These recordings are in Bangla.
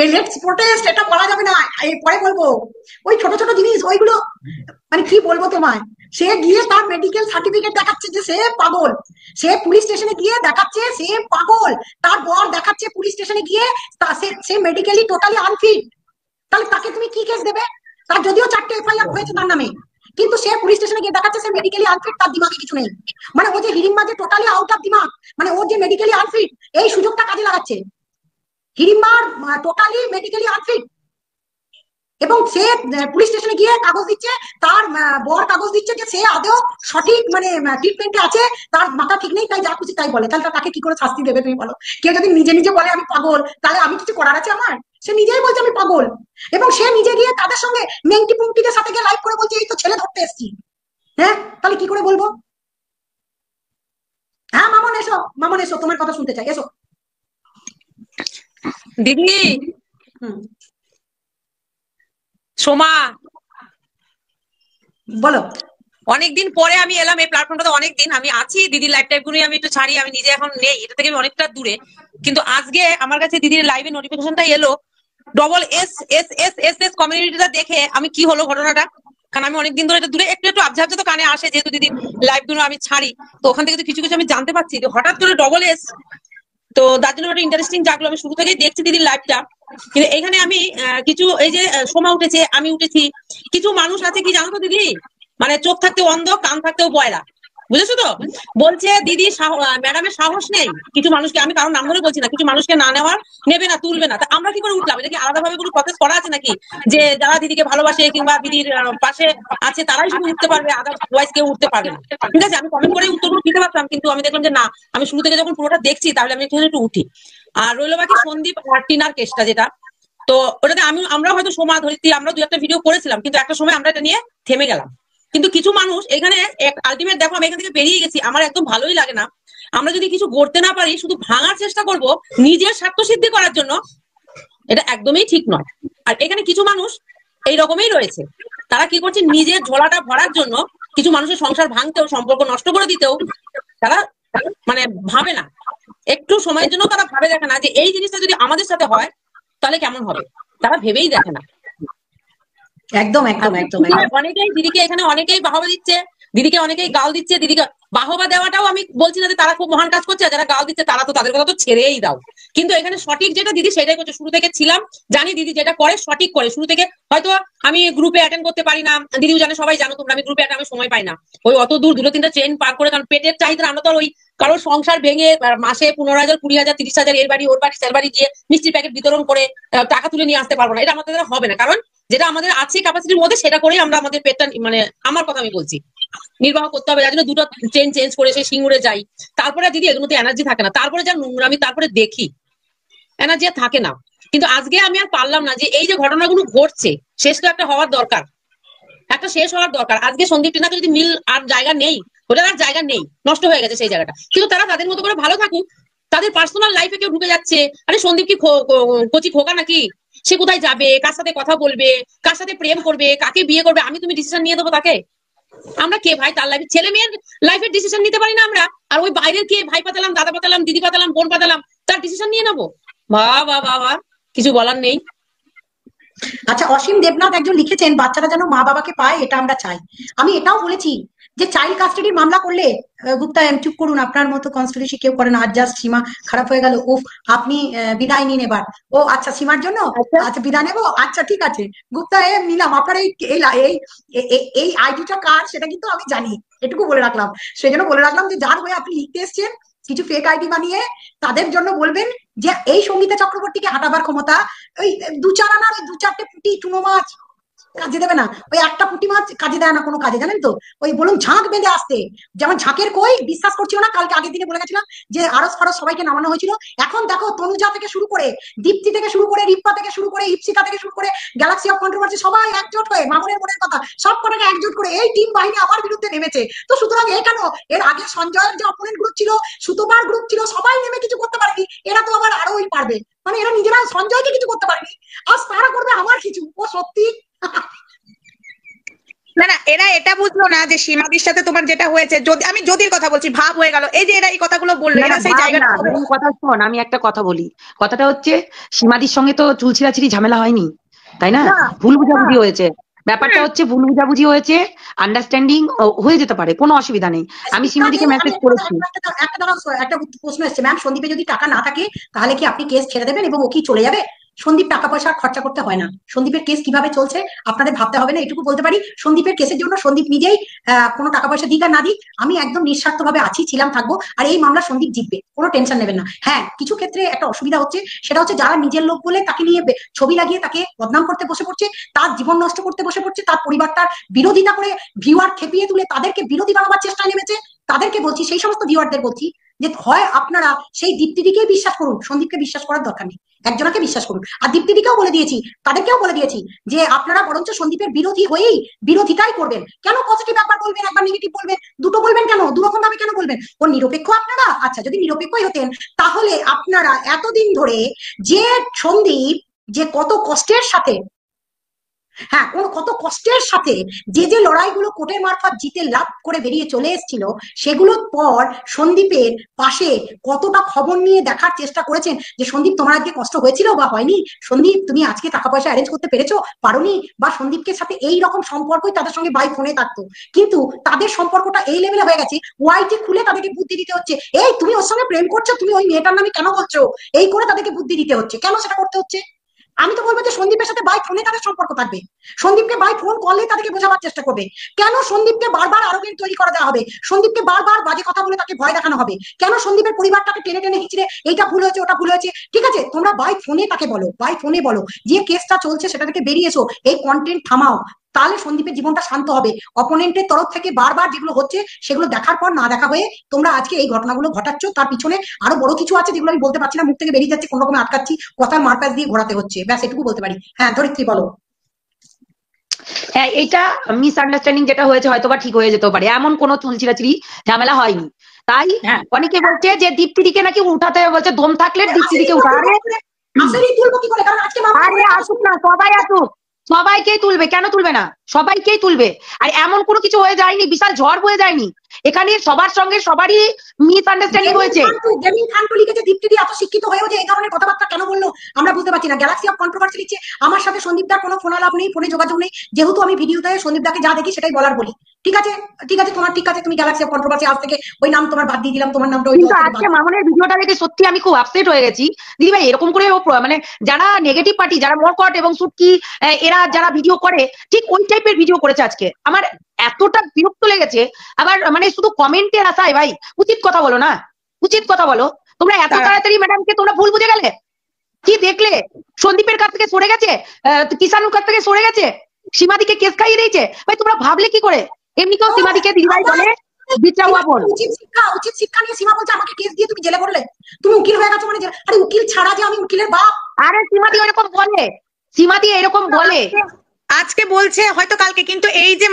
এই লেটস প্রোটেস্ট এটা বলা যাবে না, পরে বলবো। ওই ছোট ছোট জিনিস ওইগুলো, মানে কি বলবো তোমায়, সে গিয়ে তার মেডিকেল সার্টিফিকেট দেখাচ্ছে যে সে পাগল, সে পুলিশ স্টেশনে গিয়ে দেখাচ্ছে সে পাগল, তার বর দেখাচ্ছে পুলিশ স্টেশনে গিয়ে সে মেডিকেলি টোটালি আনফিট। তাহলে তাকে তুমি কি কেস দেবে? তার যদিও 4টে এফআইআর হয়েছে তার নামে, কিন্তু সে পুলিশ স্টেশনে গিয়ে দেখাচ্ছে সে মেডিকেলি আনফিট, তার দিমাগে কিছু নেই। মানে ও যে হিড়িম্বা যে টোটালি আউট অফ দিমাগ, মানে ও যে মেডিকেলি আনফিট এই সুযোগটা কাজে লাগাচ্ছে। হিড়িম্বার টোটালি মেডিকেলি আনফিট, এবং সে পুলিশ স্টেশনে গিয়ে কাগজ দিচ্ছে, তার বর কাগজ দিচ্ছে যে সে আদৌ সঠিক মানে ট্রিটমেন্টে আছে, তার মাথা ঠিক নেই, তাই যা খুশি তাই বলে। তাহলে তাকে কি করে শাস্তি দেবে তুমি বলো? কেউ যদি নিজে নিজে বলে আমি পাগল, তাহলে আমি কিছু করার আছে আমার? সে নিজেই বলছে আমি পাগল, এবং সে নিজে গিয়ে তাদের সঙ্গে মেংটি পুংটিদের সাথে গিয়ে লাইভ করে বলছে এই তো ছেলে ধরতে এসছি। হ্যাঁ, তাহলে কি করে বলবো? হ্যাঁ মামন এসো, মামন এসো, তোমার কথা শুনতে চাই, এসো। দিদি, হুম, সোমা, বলো। অনেকদিন পরে আমি এলাম এই প্ল্যাটফর্মটাতে। অনেকদিন আমি আছি, দিদির লাইভ টাইপ গুলো আমি একটু ছাড়ি, আমি নিজে এখন নেই, এটা থেকে আমি অনেকটা দূরে। কিন্তু আজকে আমার কাছে দিদির লাইভে নোটিফিকেশনটা এলো, double S S S S S কমিউনিটিটা দেখে আমি কি হলো ঘটনাটা, কারণ আমি অনেকদিন ধরে এটা দূরে একটু একটু আবঝা আবঝা তো কানে আসে, যেহেতু দিদির লাইভ গুলো আমি ছাড়ি, তো ওখান থেকে তো কিছু কিছু আমি জানতে পারছি যে হঠাৎ করে ডবল এস। তো তার জন্য একটা ইন্টারেস্টিং জাগলো, আমি শুরু থেকেই দেখছি দিদির লাইভটা। কিন্তু এখানে আমি কিছু এই যে সোমা উঠেছে, আমি উঠেছি, কিছু মানুষ আছে কি জানো তো দিদি, মানে চোখ থাকতেও অন্ধ, কান থাকতেও বয়রা, বুঝেছো তো? বলছে দিদি ম্যাডামের সাহস নেই কিছু মানুষকে, আমি কারণ নাম ধরে বলছি না, কিছু মানুষকে না নেওয়ার, নেবে না, তুলবে না। তা আমরা কি করে উঠলাম? এটা কি আলাদা ভাবে কোনো প্রসেস করা আছে নাকি, যে যারা দিদিকে ভালোবাসে কিংবা দিদির পাশে আছে তারাই শুধু উঠতে পারবে, আদার ওয়াইজ কেউ উঠতে পারবে না? ঠিক আছে, আমি কমেন্ট করে উত্তরগুলো দিতে পারতাম, কিন্তু আমি দেখলাম যে না, আমি শুরু থেকে যখন পুরোটা দেখছি তাহলে আমি এখানে একটু উঠি। আর রইলো বাকি সন্দীপ আর টিনার কেসটা, যেটা তো ওটাতে আমরা হয়তো সোমা ধরিত্রী আমরা দু একটা ভিডিও করেছিলাম, কিন্তু একটা সময় আমরা এটা নিয়ে থেমে গেলাম। কিন্তু কিছু মানুষ এখানে আলটিমেট, দেখো আমি এখান থেকে বেরিয়ে গেছি, আমার একদম ভালোই লাগে না। আমরা যদি কিছু গড়তে না পারি, শুধু ভাঙার চেষ্টা করব নিজের স্বার্থ সিদ্ধি করার জন্য, এটা একদমই ঠিক নয়। আর এখানে কিছু মানুষ এই রকমই রয়েছে, তারা কি করছে, নিজের ঝোলাটা ভরার জন্য কিছু মানুষের সংসার ভাঙতেও, সম্পর্ক নষ্ট করে দিতেও তারা মানে ভাবে না, একটু সময়ের জন্য তারা ভাবে দেখে না যে এই জিনিসটা যদি আমাদের সাথে হয় তাহলে কেমন হবে, তারা ভেবেই দেখে না। একদম একদম একদম একদম। অনেকেই দিদিকে এখানে অনেকেই বাহবা দিচ্ছে, দিদিকে অনেকেই গাল দিচ্ছে, দিদিকে বাহবা দেওয়াটাও আমি বলছি না যে তারা খুব মহান কাজ করছে, আর যারা গাল দিচ্ছে তারা তো তাদের কথা তো ছেড়েই দাও। কিন্তু এখানে সঠিক যেটা দিদি সেটাই করছে, শুরু থেকে ছিলাম, জানি দিদি যেটা করে সঠিক করে শুরু থেকে। হয়তো আমি গ্রুপে অ্যাটেন্ড করতে পারি না, দিদিও জানে, সবাই জানো তোমরা, আমি গ্রুপে অ্যাটেন্ড আমি সময় পাই না, ওই অত দূর দুটো তিনটা ট্রেন পার করে, কারণ পেটের চাহিদা, আমরা তো ওই কারোর সংসার ভেঙে মাসে 15,000 20,000 30,000 এর বাড়ি ওর বাড়ি সের বাড়ি গিয়ে মিষ্টির প্যাকেট বিতরণ করে টাকা তুলে নিয়ে আসতে পারবো না, এটা আমাদের দ্বারা হবে না। কারণ যেটা আমাদের আছে ক্যাপাসিটির মধ্যে সেটা করেই আমরা আমাদের পেটটা, মানে আমার কথা আমি বলছি, নির্বাহ করতে হবে। যার জন্য দুটো ট্রেন চেঞ্জ করে সেই সিঙ্গুরে যাই, তারপরে দিদি এগুলোতে এনার্জি থাকে না, তারপরে যা নোংরামি তারপরে দেখি, এনার্জি আর থাকে না। কিন্তু আজকে আমি আর পারলাম না, যে এই যে ঘটনাগুলো ঘটছে, শেষ তো একটা হওয়ার দরকার, একটা শেষ হওয়ার দরকার। আজকে সন্দীপ টিনাকে যদি মিল আর জায়গা নেই, ওটার আর জায়গা নেই, নষ্ট হয়ে গেছে সেই জায়গাটা, কিন্তু তারা তাদের মতো করে ভালো থাকুক, তাদের পার্সোনাল লাইফে কেউ ঢুকে যাচ্ছে। আরে সন্দীপ কি কচি খোকা নাকি? সে কোথায় যাবে, কার সাথে কথা বলবে, কার সাথে প্রেম করবে, কাকে বিয়ে করবে, আমি তুমি ডিসিশন নিয়ে দেবো তাকে? আমরা কে ভাই তার লাইফে? ছেলে মেয়ের লাইফের ডিসিশন নিতে পারি না আমরা, আর ওই বাইরের কে ভাই পাতালাম, দাদা পাতালাম, দিদি পাতালাম, বোন পাতালাম, তার ডিসিশন নিয়ে নেবো? বাবা বাবা, কিছু বলার নেই। আচ্ছা, অসীম দেবনাথ একজন লিখেছেন বাচ্চারা যেন মা বাবাকে পায় এটা আমরা চাই। আমি এটাও বলেছি যে চাইল্ড কাস্টাডির মামলা করলে, গুপ্তা চুপ করুন, আপনার মতো কনস্পিরেসি কেউ করে না। আজ জাস্ট সীমা খারাপ হয়ে গেল, উফ, আপনি বিদায় নিন এবার। ও আচ্ছা, সীমার জন্য আচ্ছা, আচ্ছা বিদায় নেবো, আচ্ছা ঠিক আছে। গুপ্তা নিলাম আপনার এই এই এই এই আইডিটা কার সেটা কিন্তু আমি জানি, এটুকু বলে রাখলাম। সেই জন্য বলে রাখলাম যে যার হয়ে আপনি লিখতে এসছেন কিছু ফেক আইডি বানিয়ে, তাদের জন্য বলবেন যে এই সঙ্গীতা চক্রবর্তীকে হাঁটাবার ক্ষমতা ওই দু চার আনার ওই দু চারটে পুঁটি চুনো মাছ কাজে দেবে না। ওই একটা পুঁটি মাছ কাজে দেয় না কোনো কাজে, জানেন তো? ওই বলুন ঝাঁক বেঁধে আসতে, যেমন ঝাঁকের কই বিশ্বাস করছিল না, কালকে আগের দিনে বলে গেছিলাম যে আরস ফারস সবাইকে নামানো হয়েছিল। এখন দেখো তনুজা থেকে শুরু করে, দীপ্তি থেকে শুরু করে, রিপ্পা থেকে শুরু করে, ইপসিতা থেকে শুরু করে, গ্যালাক্সি অফ কন্ট্রোভার্সি সবাই একজোট হয়ে মামুনের মনের কথা সব কটাকে একজোট করে এই টিম বাহিনী আমার বিরুদ্ধে নেমেছে। তো সুতরাং এ কেন, এর আগে সঞ্জয়ের যে অপোনেন্ট গ্রুপ ছিল, সুতোপার গ্রুপ ছিল, সবাই নেমে কিছু করতে পারেনি, এরা তো আবার আরোই পারবে। মানে এরা নিজেরা সঞ্জয়কে কিছু করতে পারেনি, আজ তারা করবে আমার কিছু। ও সত্যি না না, এরা এটা বুঝলো না যে সীমাদির সাথে তোমার যেটা হয়েছে, যদি আমি যদির কথা বলছি, ভাব হয়ে গেল, এই যে এরা এই কথাগুলো বললো, না না এরা সেই ভাব জায়গাটা না, মেন কথা শোন, আমি একটা কথা বলি। কথাটা হচ্ছে সীমাদির সঙ্গে তো চুল ছিঁড়াছিঁড়ি ঝামেলা হয়নি, তাই না? না ভুল না বুঝাবুঝি হয়েছে, ব্যাপারটা হচ্ছে ভুল বুঝাবুঝি হয়েছে, আন্ডারস্ট্যান্ডিং হয়ে যেতে পারে, কোনো অসুবিধা নেই। আমি সেখানে সীমাদিকে আমি মেসেজ একটা করেছি। একটা দাঁড়াও, একটা প্রশ্ন এসেছে ম্যাম, সন্দীপে যদি টাকা না থাকে তাহলে কি আপনি কেস ছেড়ে দেবেন এবং ও কি চলে যাবে? সন্দীপ টাকা পয়সা খরচা করতে হয় না, সন্দীপের কেস কিভাবে চলছে আপনাদের ভাবতে হবে না, এটুকু বলতে পারি। সন্দীপের কেসের জন্য সন্দীপ নিজেই কোনো টাকা পয়সা দিক আর না দিক, আমি একদম নিঃস্বার্থ ভাবে আছি, ছিলাম, থাকবো, আর এই মামলা সন্দীপ জিতবে, কোনো টেনশন নেবেন না। হ্যাঁ, কিছু ক্ষেত্রে একটা অসুবিধা হচ্ছে, সেটা হচ্ছে যারা নিজের লোক বলে তাকে নিয়ে ছবি লাগিয়ে তাকে বদনাম করতে বসে পড়ছে, তার জীবন নষ্ট করতে বসে পড়ছে, তার পরিবারটার বিরোধিতা করে ভিউয়ার খেপিয়ে তুলে তাদেরকে বিরোধী বানাবার চেষ্টায় নেমেছে। তাদেরকে বলছি, সেই সমস্ত ভিউয়ারদের বলছি যে হয় আপনারা সেই দীপ্তিদিকেই বিশ্বাস করুন, সন্দীপকে বিশ্বাস করার দরকার নেই, একজনকে বিশ্বাস করুন। আর দীপ্তিদিকেও বলে দিয়েছি, তাদেরকেও বলে দিয়েছি যে আপনারা বরঞ্চ সন্দীপের বিরোধী হয়েই বিরোধিতাই করবেন। কেন পজিটিভ একবার বলবেন, একবার নেগেটিভ বলবেন, দুটো বলবেন কেন, দুরকম ভাবে কেন বলবেন? ও নিরপেক্ষ আপনারা? আচ্ছা, যদি নিরপেক্ষই হতেন তাহলে আপনারা এতদিন ধরে যে সন্দীপ যে কত কষ্টের সাথে, হ্যাঁ, ওর কত কষ্টের সাথে যে যে লড়াইগুলো কোর্টের মারফত জিতে লাভ করে বেরিয়ে চলে এসেছিল, সেগুলোর পর সন্দীপের পাশে কতটা খবর নিয়ে দেখার চেষ্টা করেছেন যে সন্দীপ তোমার আজকে কষ্ট হয়েছিল বা হয়নি, সন্দীপ তুমি আজকে টাকা পয়সা অ্যারেঞ্জ করতে পেরেছো পারোনি, বা সন্দীপকে সাথে এই রকম সম্পর্কই তাদের সঙ্গে বাই ফোনে থাকতো। কিন্তু তাদের সম্পর্কটা এই লেভেলে হয়ে গেছে, ওয়াইটি খুলে তাদেরকে বুদ্ধি দিতে হচ্ছে, এই তুমি ওর সঙ্গে প্রেম করছো, তুমি ওই মেয়েটার নামে কেন বলছো, এই করে তাদেরকে বুদ্ধি দিতে হচ্ছে। কেন সেটা করতে হচ্ছে? আমি তো বলবো যে সন্দীপের সাথে বাই ফোনে তাদের সম্পর্ক থাকবে, সন্দীপকে বাই ফোন করলে তাদেরকে বোঝাবার চেষ্টা করবে। কেন সন্দীপকে বারবার আরোগ্য তৈরি করে দেওয়া হবে, সন্দীপকে বারবার বাজে কথা বলে তাকে ভয় দেখানো হবে? কেন সন্দীপের পরিবারটাকে টেনে টেনে হিচড়ে এইটা ভুল হয়েছে ওটা ভুল হয়েছে? ঠিক আছে, তোমরা বাই ফোনে তাকে বলো, বাই ফোনে বলো যে কেসটা চলছে সেটা থেকে বেরিয়ে এসো, এই কন্টেন্ট থামাও, তাহলে সন্দীপের জীবনটা শান্ত হবে। অপোনেন্টের তরফ থেকে বারবার যেগুলো হচ্ছে সেগুলো দেখার পর না দেখা হয়ে তোমরা আজকে এই ঘটনাগুলো ঘটাচ্ছ, তার পিছনে আরো বড় কিছু আছে যেগুলো আমি বলতে পারছি না, মুখ থেকে বেরিয়ে যাচ্ছে, কোন রকমে আটকাচ্ছি, কথার মারপ্যাচ দিয়ে ঘোরাতে হচ্ছে, ব্যাস এটুকু বলতে পারি। হ্যাঁ ধরিত্রী বলো। হ্যাঁ, এইটা মিসআন্ডারস্ট্যান্ডিং যেটা হয়েছে হয়তো বা ঠিক হয়ে যেতে পারে, এমন কোনো চুল ছিঁড়াছিঁড়ি ঝামেলা হয়নি। তাই হ্যাঁ, অনেকে বলছে যে দীপ্তিদিকে নাকি উঠাতে বলছে, দম থাকলে দীপ্তিদিকে উঠা। আরে আসলেই তুলবো কি করে, কারণ আজকে মামলা আরে আসুক না, সবাই আসুক, সবাইকেই তুলবে, কেন তুলবে না, সবাইকেই তুলবে। আর এমন কোনো কিছু হয়ে যায়নি, বিশাল ঝড় বয়ে যায়নি, এখানে সবার সঙ্গে সবারই মিসআন্ডারস্ট্যান্ডিং হয়েছে। গেমিং খানটু লিখেছে দীপ্তিদি এত শিক্ষিত হয়েও যে এই ধরনের কথাবার্তা কেন বললো আমরা বুঝতে পারছি না। গ্যালাক্সি অফ কন্ট্রোভার্সি লিখছে আমার সাথে সন্দীপদার কোনো ফোন আলাপ নেই, ফোনে যোগাযোগ নেই, যেহেতু আমি ভিডিওতে সন্দীপদাকে যা দেখি সেটাই বলার বলি। ঠিক আছে, ঠিক আছে, তোমার ঠিক আছে, তুমি গ্যালাক্সি অফ কন্ট্রোভার্সি আজ থেকে ওই নাম তোমার বাদ দিয়ে দিলাম, তোমার নামটা ওই কিন্তু আজকে মামনের ভিডিওটা দেখে সত্যি আমি খুব আপসেট হয়ে গেছি। দিদি ভাই, এরকম করে মানে যারা নেগেটিভ পার্টি, যারা মরকট এবং সুটকি, এরা যারা ভিডিও করে ঠিক ওই টাইপের ভিডিও করেছে আজকে, আমার এতটা বিরক্ত লেগেছে। আবার মানে শুধু কমেন্টের আশায়, ভাই উচিত কথা বলো না, উচিত কথা বলো। তোমরা এত তাড়াতাড়ি ম্যাডামকে তোমরা ভুল বুঝে গেলে, কি দেখলে সন্দীপের কাছ থেকে সরে গেছে, কিষানুর কাছ থেকে সরে গেছে, সীমাদিকে কেস খাইয়ে দিয়েছে। ভাই তোমরা ভাবলে কি করে? এমনিতেও সীমাদিকে দিদিভাই বলে বিচাওয়া বল। উচিত শিক্ষা নিয়ে সীমা বলছে আমাকে কেস দিয়ে তুমি জেলে পড়লে, তুমি উকিল হয়ে গেছো মানে আরে উকিল ছাড়া যে আমি উকিলের বাপ। আরে সীমাদি এরকম বলে, সীমাদি এরকম বলে, আজকে বলছে হয়তো কালকে, কিন্তু এই যে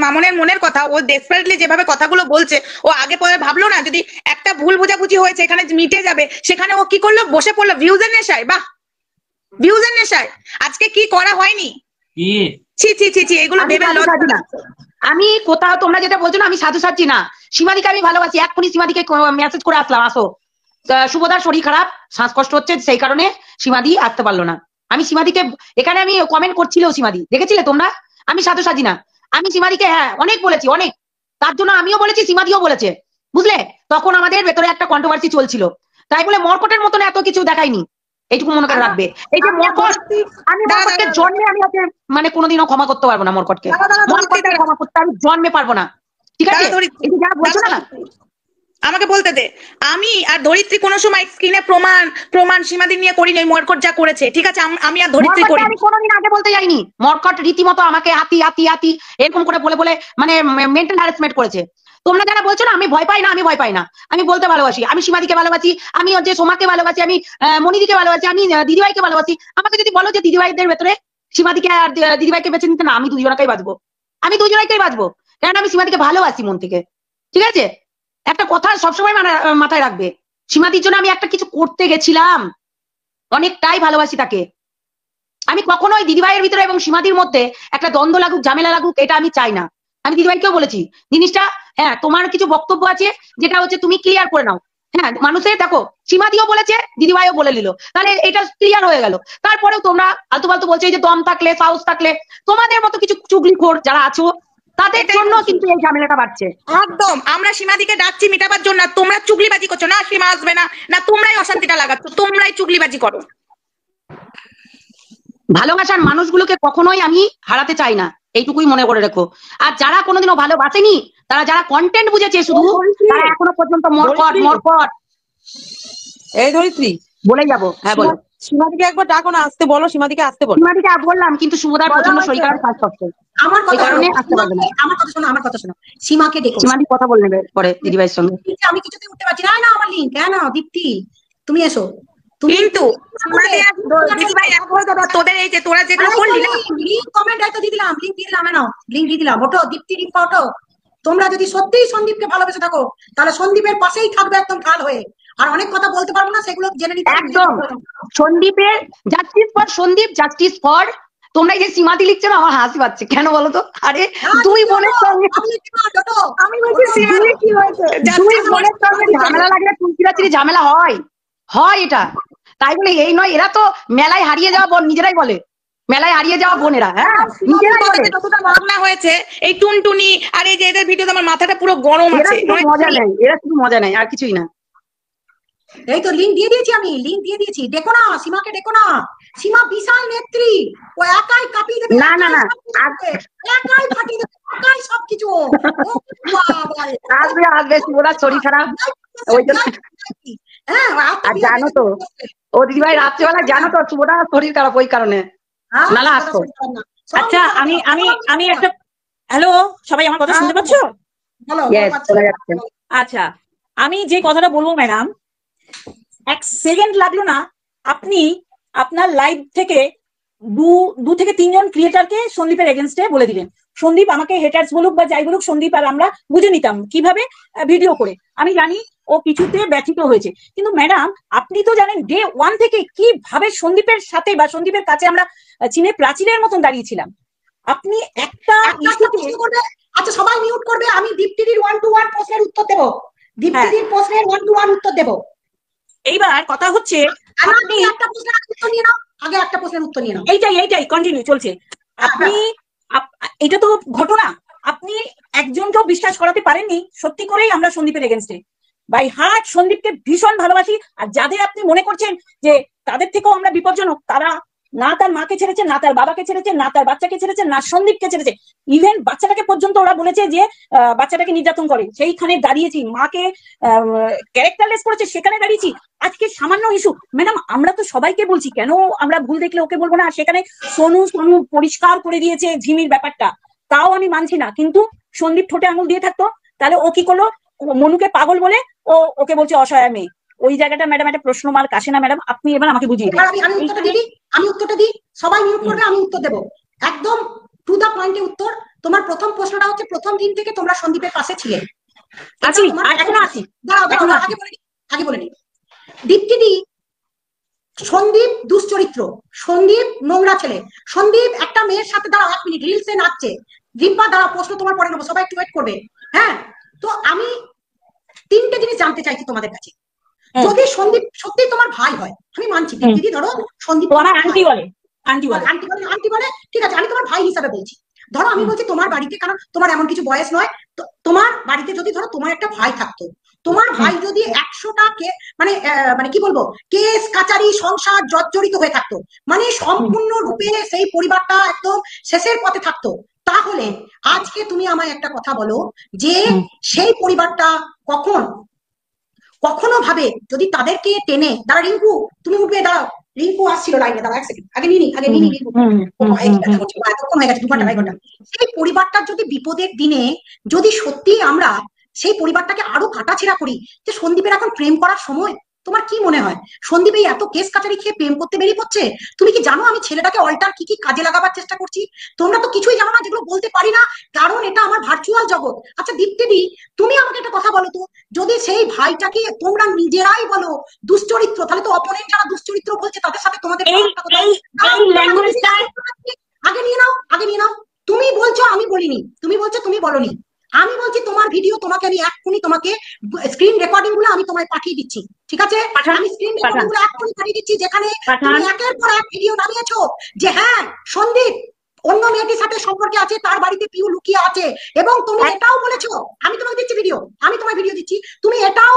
মামনের মনের কথা, ও ডেসপারেটলি যেভাবে কথাগুলো বলছে, ও আগে পরে ভাবলো না যদি একটা ভুল বোঝাবুঝি হয়েছে এখানে মিটে যাবে, সেখানে ও কি করলো, বসে পড়লো ভিউজের নেশায়। বাহ, ভিউজের নেশায় আজকে কি করা হয়নি, ছি ছি ছি ছি, এগুলো ভেবে লজ্জা না। আমি কোথাও, তোমরা যেটা বলছো না, আমি সাধু সাজছি না, সীমাদিকে আমি ভালোবাসি, এক্ষুনি সীমাদিকে মেসেজ করে আসলাম, আসো শুভদার শরীর খারাপ, শ্বাসকষ্ট হচ্ছে, সেই কারণে সীমাদি আসতে পারলো না। আমি সীমাদিকে এখানে আমি কমেন্ট করছিল, সীমাদি দেখেছিলে তোমরা, আমি সাধু সাজি না, আমি সীমাদিকে হ্যাঁ অনেক বলেছি, অনেক, তার জন্য আমিও বলেছি, সীমাদিও বলেছে, বুঝলে? তখন আমাদের ভেতরে একটা কন্ট্রোভার্সি চলছিল, তাই বলে মরকটের মতন এত কিছু দেখাইনি, এইটুকু মনে করে রাখবে। এই যে মরকট, আমি মরকটকে জন্মে আমি ওকে মানে কোনোদিনও ক্ষমা করতে পারবো না, মরকটকে ক্ষমা করতে আমি জন্মে পারবো না। ঠিক আছে, এই যে যারা বলছো না, আমাকে বলতে দে। আমি আর ধরিত্রী কোনো সময় স্ক্রিনে প্রমাণ সীমাদি নিয়ে করি নাই, মরকট যা করেছে, ঠিক আছে, আমি আর ধরিত্রী করি। আমি কোনোদিন আগে বলতে যাইনি, মরকট রীতিমতো আমাকে আতি আতি আতি এরকম করে বলে বলে মানে মেন্টাল হ্যারাসমেন্ট করেছে। তোমরা যারা বলছো না আমি ভয় পাই না, আমি ভয় পাই না, আমি বলতে ভালোবাসি, আমি সীমাদিকে ভালোবাসি, আমি হচ্ছে সোমাকে ভালোবাসি, আমি মনিদিকে ভালোবাসি, আমি দিদিভাইকে ভালোবাসি। আমাকে যদি বলো যে দিদিভাইদের ভেতরে সীমাদিকে আর দিদিভাইকে বেছে নিতে, না, আমি দুজনকেই বাঁচবো, আমি দুজনকেই বাঁচবো, কারণ আমি সীমাদিকে ভালোবাসি মন থেকে। ঠিক আছে, একটা কথা সবসময় মাথায় রাখবে, সীমাদির জন্য আমি একটা কিছু করতে গেছিলাম, অনেকটাই ভালোবাসি তাকে, আমি কখনোই দিদিভাইয়ের ভিতরে এবং সীমাদির মধ্যে একটা দ্বন্দ্ব লাগুক, ঝামেলা লাগুক, এটা আমি চাই না। আমি দিদিভাইকেও বলেছি জিনিসটা, হ্যাঁ তোমার কিছু বক্তব্য আছে যেটা হচ্ছে তুমি ক্লিয়ার করে নাও। হ্যাঁ মানুষের দেখো, সীমাদিও বলেছে, দিদিভাইও বলে নিল, তাহলে এটা ক্লিয়ার হয়ে গেল। তারপরেও তোমরা আলতু ফালতু বলছো, এই যে দম থাকলে, সাহস থাকলে, তোমাদের মতো কিছু চুগলিখোর যারা আছো তাদের জন্য কিন্তু এই ঝামেলাটা বাড়ছে। একদম, আমরা সীমাদিকে ডাকছি মিটাবার জন্য, তোমরা চুগলিবাজি করছো। না সীমা আসবে না, না তোমরাই অশান্তিটা লাগাচ্ছ, তোমরাই চুগলিবাজি করো। ভালোবাসার মানুষগুলোকে কখনোই আমি হারাতে চাই না, এইটুকুই মনে করে রেখো। আর যারা কোনোদিনও ভালোবাসেনি, তারা যারা কন্টেন্ট বুঝেছে শুধু, তারা এখনো পর্যন্ত মরকট এই ধরিত্রী বলে যাবো। হ্যাঁ বলো। সীমাদিকে একবার ডাকো না, আসতে বলো, সীমাদিকে আসতে বলো। সীমাদিকে বললাম, কিন্তু শুভদার প্রচন্ড শরীর খারাপ, কাজ করছে, আমার ওই কথা কারণে শোনো, আসতে পারবে না। আমার কথা শোনো, সীমাকে ডেকো। সীমাদি কথা বলে নেবে পরে দিদিভাইয়ের সঙ্গে। আমি কিছুতেই উঠতে পারছি না, না আমার লিঙ্ক, হ্যাঁ না দীপ্তি তুমি এসো, তুমি কিন্তু দিদিভাই এক হয়ে যাবে, তোদের এই যে তোরা যেগুলো করলি না, লিঙ্ক কমেন্ট হয়তো দিয়ে দিলাম, লিঙ্ক দিয়ে দিলাম, না লিঙ্ক দিয়ে দিলাম, ওঠো দীপ্তি, লিঙ্ক ওঠো। তোমরা যদি সত্যিই সন্দীপকে ভালোবেসে থাকো, তাহলে সন্দীপের পাশেই থাকবে একদম ঢাল হয়ে। আর অনেক কথা বলতে পারবো না, সেগুলো জেনে নিতে হবে। একদম সন্দীপের justice for Sandeep, justice for. তোমরা এই যে সীমাদি লিখছো না, আমার হাসি পাচ্ছে, কেন বলো তো? আরে দুই বোনের সঙ্গে, আমি বলছি সীমাদি কি হয়েছে, দুই বোনের সঙ্গে ঝামেলা লাগলে তুলসিরাচিরি ঝামেলা হয়, এটা তাই বলে এই নয়। এরা তো মেলায় হারিয়ে যাওয়া বোন, নিজেরাই বলে মেলায় হারিয়ে যাওয়া বোনেরা, হ্যাঁ নিজেরাই বলে। যতটা ভাবনা হয়েছে এই টুনটুনি আর এই যে এদের ভিডিওতে আমার মাথাটা পুরো গরম এরা আছে। শুধু মজা নেয়, এরা শুধু মজা নেয়, আর কিছুই না। এই তো লিঙ্ক দিয়ে দিয়েছি, আমি লিঙ্ক দিয়ে দিয়েছি, দেখো না সীমাকে, দেখো না। সীমা বিশাল নেত্রী, ও একাই কাঁপিয়ে দেবে, না না না, একাই ফাটিয়ে দেবে, একাই সবকিছু। আসবে আসবে, শুভদার শরীর খারাপ, ওই জন্য। হ্যাঁ আর জানো তো, ও দিদিভাই রাত্রেবেলা জানো তো শুভদার শরীর খারাপ, ওই কারণে নালা আসতো। আচ্ছা আমি একটা, হ্যালো সবাই আমার কথা শুনতে পাচ্ছ? Yes, শোনা যাচ্ছে। আচ্ছা, আমি যে কথাটা বলবো ম্যাডাম, এক সেকেন্ড লাগলো না, আপনি আপনার লাইভ থেকে দু থেকে তিনজন ক্রিয়েটারকে সন্দীপের এগেনস্টে বলে দিলেন। সন্দীপ আমাকে হেটার্স বলুক বা যাই বলুক, সন্দীপ আর আমরা বুঝে নিতাম কিভাবে ভিডিও করে। আমি জানি ও কিছুতে ব্যথিত হয়েছে, কিন্তু ম্যাডাম আপনি তো জানেন ডে ওয়ান থেকে কিভাবে সন্দীপের সাথে বা সন্দীপের কাছে আমরা চীনে প্রাচীরের মতন দাঁড়িয়েছিলাম। আপনি একটা আচ্ছা সবাই মিউট করবে, আমি দীপ্তিদির 1 to 1 প্রশ্নের উত্তর দেব, দীপ্তিদির প্রশ্নের 1 to 1 উত্তর দেব। এইবার কথা হচ্ছে, আপনি একটা প্রশ্নের উত্তর নিয়ে নাও, আগে একটা প্রশ্নের উত্তর নিয়ে নাও। এইটাই কন্টিনিউ চলছে। আপনি এটা তো ঘটনা, আপনি একজনকেও বিশ্বাস করাতে পারেননি। সত্যি করেই আমরা সন্দীপের এগেনস্টে বাই হার্ট সন্দীপকে ভীষণ ভালোবাসি। আর যাদের আপনি মনে করছেন যে তাদের থেকেও আমরা বিপজ্জনক, তারা না তার মাকে ছেড়েছে, না তার বাবাকে ছেড়েছে, না তার বাচ্চাকে ছেড়েছে, না সন্দীপকে ছেড়েছে। ইভেন বাচ্চাটাকে পর্যন্ত ওরা বলেছে যে বাচ্চাটাকে নির্যাতন করে, সেইখানে দাঁড়িয়েছি। মাকে ক্যারেক্টারলেস করেছে, সেখানে দাঁড়িয়েছি। আজকে সামান্য ইস্যু ম্যাডাম, আমরা তো সবাইকে বলছি, কেন আমরা ভুল দেখলে ওকে বলবো না? সেখানে সোনু পরিষ্কার করে দিয়েছে ঝিমির ব্যাপারটা, তাও আমি মানছি না। কিন্তু সন্দীপ ঠোঁটে আঙুল দিয়ে থাকতো, তাহলে ও কি করলো? মনুকে পাগল বলে ওকে বলছে অসহায় মেয়ে। ওই জায়গাটা ম্যাডাম একটা প্রশ্ন মার্ক আসে না ম্যাডাম? আপনি এবার আমাকে বুঝিয়ে দিন। আমি উত্তরটা দিই, সবাই মিউট করবে, আমি উত্তর দেবো একদম টু দা পয়েন্টে উত্তর। তোমার প্রথম প্রশ্নটা হচ্ছে, প্রথম দিন থেকে তোমরা সন্দীপের পাশে ছিলে? আছি, এখনো আছি। আগে বলে নি দীপ্তিদি, সন্দীপ দুশ্চরিত্র, সন্দীপ নোংরা ছেলে, সন্দীপ একটা মেয়ের সাথে, দাঁড়াও 1 মিনিট, রিলসে নাচছে। রিম্পা দাঁড়াও, প্রশ্ন তোমার পরে নেবো, সবাই একটু ওয়েট করবে। হ্যাঁ, তো আমি 3টে জিনিস জানতে চাইছি তোমাদের কাছে। যদি সন্দীপ সত্যি তোমার ভাই হয়, আমি মানছি দিদি, ধরো সন্দীপ আন্টি বলে, ঠিক আছে, আমি তোমার ভাই হিসাবে বলছি। ধরো আমি বলছি তোমার বাড়িতে, কারণ তোমার এমন কিছু বয়স নয়, তোমার বাড়িতে যদি ধরো তোমার একটা ভাই থাকতো, তোমার ভাই যদি 100টা মানে কি বলবো, কেস কাচারি সংসার জর্জরিত হয়ে থাকতো, মানে সম্পূর্ণ রূপে সেই পরিবারটা একদম শেষের পথে থাকতো, তাহলে আজকে তুমি আমায় একটা কথা বলো যে সেই পরিবারটা কখনো ভাবে যদি তাদেরকে টেনে, দাঁড়া রিঙ্কু তুমি উঠবে, দাঁড়াও রিঙ্কু আসছিল লাইনে, দাঁড়াও 1 সেকেন্ড, আগে নিনি রিঙ্কু, এতক্ষণ হয়ে গেছে, 2 ঘন্টা 2.5 ঘন্টা। সেই পরিবারটার যদি বিপদের দিনে যদি সত্যি আমরা সেই পরিবারটাকে আরো কাটাছেড়া করি, যে সন্দীপের এখন প্রেম করার সময়, তোমার কি মনে হয় সন্দীপ এই এত কেস কাচারি খেয়ে প্রেম করতে বেরিয়ে পড়ছে? তুমি কি জানো আমি ছেলেটাকে অল্টার কি কি কাজে লাগাবার চেষ্টা করছি? তোমরা তো কিছুই জানো না, যেগুলো বলতে পারি না, কারণ এটা আমার ভার্চুয়াল জগৎ। আচ্ছা দীপ্তিদি, তুমি আমাকে একটা কথা বলো তো, যদি সেই ভাইটাকে তোমরা নিজেরাই বলো দুশ্চরিত্র, তাহলে তো অপোনেন্ট যারা দুশ্চরিত্র বলছে তাদের সাথে তোমাদের এই একটা কথা এই এই ল্যাঙ্গুয়েজটা আগে নিয়ে নাও, আগে নিয়ে নাও। তুমি বলছো আমি বলিনি, তুমি বলছো তুমি বলনি, আমি বলছি তোমার ভিডিও তোমাকে আমি এক্ষুনি তোমাকে স্ক্রিন রেকর্ডিং গুলো আমি তোমায় পাঠিয়ে দিচ্ছি, ঠিক আছে? পাঠান আমি স্ক্রিন রেকর্ডিং পাঠান গুলো এক্ষুনি পাঠিয়ে দিচ্ছি, যেখানে তুমি পাঠান একের পর এক ভিডিও নামিয়েছো যে হ্যাঁ সন্দীপ অন্য মেয়েটির সাথে সম্পর্কে আছে, তার বাড়িতে পিউ লুকিয়ে আছে, এবং তুমি এটাও বলেছো, আমি তোমাকে দিচ্ছি ভিডিও, আমি তোমায় ভিডিও দিচ্ছি, তুমি এটাও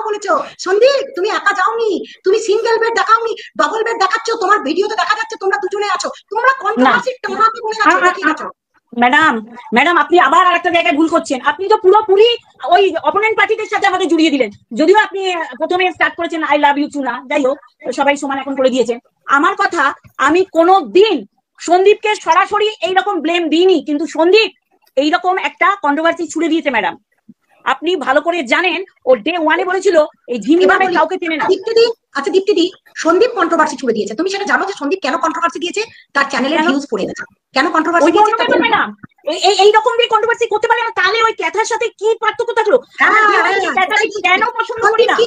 বলেছো সন্দীপ তুমি একা যাওনি, তুমি সিঙ্গেল বেড দেখাওনি, ডবল বেড দেখাচ্ছ, তোমার ভিডিওতে দেখা যাচ্ছে তোমরা দুজনে আছো, তোমরা না কন্ট্রোভার্সি টানাতে বলে গেছো, দেখিয়ে গেছো। ম্যাডাম ম্যাডাম আপনি আবার আরেকটা জায়গায় ভুল করছেন। আপনি তো পুরোপুরি ওই অপোনেন্ট পার্টিদের সাথে আমাদের জড়িয়ে দিলেন। যদিও আপনি প্রথমে স্টার্ট করেছেন আই লাভ ইউ চুনা, যাই হোক সবাই সমান এখন করে দিয়েছেন। আমার কথা, আমি কোনো দিন সন্দীপকে সরাসরি এইরকম ব্লেম দিইনি, কিন্তু সন্দীপ এইরকম একটা কন্ট্রোভার্সি ছুড়ে দিয়েছে ম্যাডাম। আপনি ভালো করে জানেন ও ডে ওয়ানে বলেছিল এই ঝিমি এবার নামে বলি, কাউকে চেনে না। দীপ্তিদি, আচ্ছা দীপ্তিদি, সন্দীপ কন্ট্রোভার্সি ছুড়ে দিয়েছে, তুমি সেটা জানো যে সন্দীপ কেন কন্ট্রোভার্সি দিয়েছে? তার চ্যানেলের কেন? ভিউজ পড়ে গেছে। কেন কন্ট্রোভার্সি ওই দিয়েছে? জন্য ম্যাডাম এইরকম যে কন্ট্রোভার্সি করতে পারে না, তাহলে ওই ক্যাথার সাথে কি পার্থক্য থাকলো? আমরা ক্যাথাকে কেন পছন্দ করি না?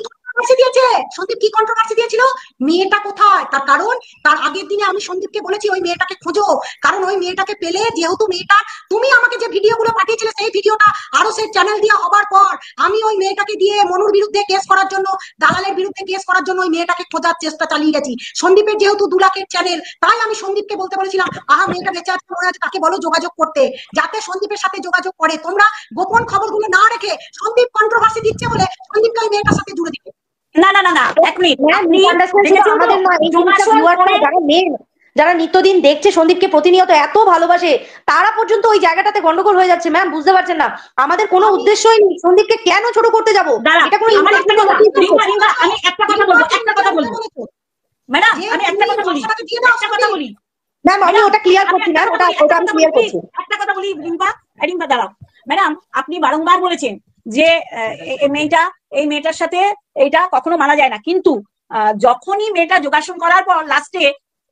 সন্দীপ কি কন্ট্রোভার্সি দিয়েছিল? মেয়েটা কোথায়? তার কারণ তার আগের দিনে আমি সন্দীপকে বলেছি ওই মেয়েটাকে খোঁজো, কারণ ওই মেয়েটাকে পেলে, যেহেতু মেয়েটা, তুমি আমাকে যে ভিডিওগুলো পাঠিয়েছিলে সেই ভিডিওটা আরো সেই চ্যানেল দিয়ে হবার পর আমি ওই মেয়েটাকে দিয়ে মনুর বিরুদ্ধে কেস করার জন্য, দালালের বিরুদ্ধে কেস করার জন্য ওই মেয়েটাকে খোঁজার চেষ্টা চালিয়ে গেছি। সন্দীপের যেহেতু 2 লাখের চ্যানেল, তাই আমি সন্দীপকে বলতে বলেছিলাম আহা মেয়েটা বেঁচে আছে মরে আছে, তাকে বলো যোগাযোগ করতে, যাতে সন্দীপের সাথে যোগাযোগ করে। তোমরা গোপন খবরগুলো না রেখে সন্দীপ কন্ট্রোভার্সি দিচ্ছে বলে সন্দীপকে ওই মেয়েটার সাথে জুড়ে দিতে। না না না না, এক মিনিট, আপনি আমাদের নয়, এই জিনিসটা ভিউয়াররা যারা মেন, যারা নিত্যদিন দেখছে সন্দীপকে প্রতিনিয়ত এত ভালোবাসে, তারা পর্যন্ত ওই জায়গাটাতে গন্ডগোল হয়ে যাচ্ছে। ম্যাম বুঝতে পারছেন না, আমাদের কোনো উদ্দেশ্যই নেই সন্দীপকে কেন ছোট করতে যাবো, এটা কোনো আমি একটা কথা বলবো ম্যাডাম, আমি একটা কথা বলি ম্যাম, আমি ওটা ক্লিয়ার করছি ম্যাম, ওটা আমি ক্লিয়ার করছি। একটা কথা বলি রিম্পা দাঁড়াও। ম্যাডাম আপনি বারংবার বলেছেন যে এই মেয়েটার সাথে এইটা কখনো মানা যায় না, কিন্তু যখনই মেয়েটা যোগাসন করার পর লাস্টে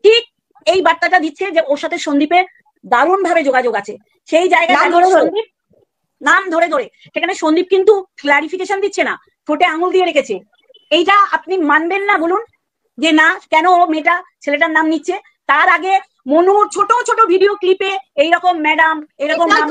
ঠিক এই বার্তাটা দিচ্ছে যে ওর সাথে সন্দীপের দারুণ ভাবে যোগাযোগ আছে, সেই জায়গায় সন্দীপ নাম ধরে ধরে সেখানে সন্দীপ কিন্তু ক্লারিফিকেশন দিচ্ছে না, ঠোঁটে আঙুল দিয়ে রেখেছে। এইটা আপনি মানবেন না বলুন যে না কেন ও মেয়েটা ছেলেটার নাম নিচ্ছে? তার আগে মনুর ছোট ছোট ভিডিও ক্লিপে এইরকম ম্যাডাম এরকম নাম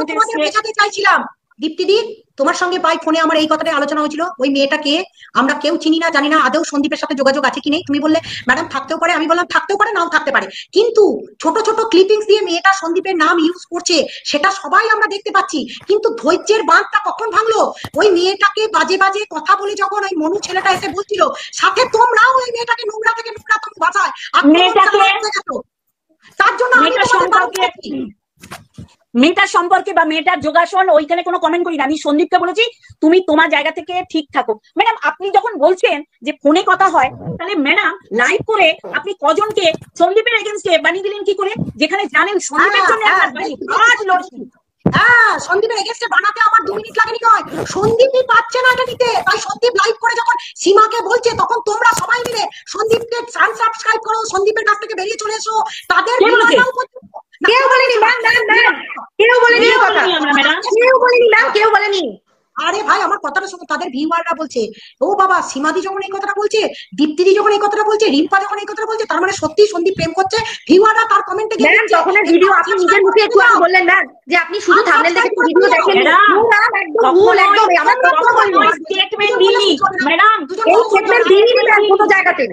বোঝাতে চাইছিলাম। দীপ্তিদি, তোমার সঙ্গে বাই ফোনে আমার এই কথাটাই আলোচনা হয়েছিল, ওই মেয়েটাকে আমরা কেউ চিনি না জানি না, আদৌ সন্দীপের সাথে যোগাযোগ আছে কি নেই। তুমি বললে ম্যাডাম থাকতেও পারে, আমি বললাম থাকতেও পারে নাও থাকতে পারে, কিন্তু ছোট ছোট ক্লিপিংস দিয়ে মেয়েটা সন্দীপের নাম ইউজ করছে সেটা সবাই আমরা দেখতে পাচ্ছি। কিন্তু ধৈর্যের বাঁধটা কখন ভাঙলো? ওই মেয়েটাকে বাজে বাজে কথা বলে যখন ওই মনু ছেলেটা এসে বলছিল, সাথে তোমরাও ওই মেয়েটাকে নোংরা থেকে নোংরা তুমি বাঁচায় তার জন্য মেয়েটার সম্পর্কে বা মেয়েটার যোগাসন ওইখানে কোনো কমেন্ট করি না। আমি সন্দীপকে বলেছি তুমি তোমার জায়গা থেকে ঠিক থাকো। ম্যাডাম আপনি যখন বলছেন যে ফোনে কথা হয়, তাহলে ম্যাডাম লাইভ করে আপনি কজনকে সন্দীপের এগেইনস্টে বানিয়ে দিলেন কি করে, যেখানে জানেন সন্দীপের জন্য সন্দীপের এগেইনস্টে বানাতে আমার 2 মিনিট লাগেনি। কয় সন্দীপই পাচ্ছে না এটা নিতে, তাই সন্দীপ লাইভ করে যখন সীমাকে বলছে তখন তোমরা সবাই মিলে সন্দীপকে সাবস্ক্রাইব করো, সন্দীপের কাছ থেকে বেরিয়ে চলে এসো। তাদের কেউ বলেনি ম্যাম, কেউ বলেনি কথা, কেউ বলেনি। আরে ভাই আমার কথাটা শুনো, তাদের ভিউয়াররা বলছে ও বাবা সীমাদি যখন এই কথাটা বলছে, দীপ্তিদি যখন এই কথাটা বলছে, রিম্পা যখন এই কথাটা বলছে, তার মানে সত্যি সন্দীপ প্রেম করছে। ভিউয়াররা তার কমেন্টে গিয়ে তখন ভিডিও আপনি নিজের মুখে একটু বললেন না যে আপনি শুধু থাম্বনেল দেখে ভিডিও দেখেন, একদম ভুল, একদম আমার কথা বলেন স্টেটমেন্ট দিইনি ম্যাডাম, এই স্টেটমেন্ট দিইনি ম্যাম কোনো জায়গাতে।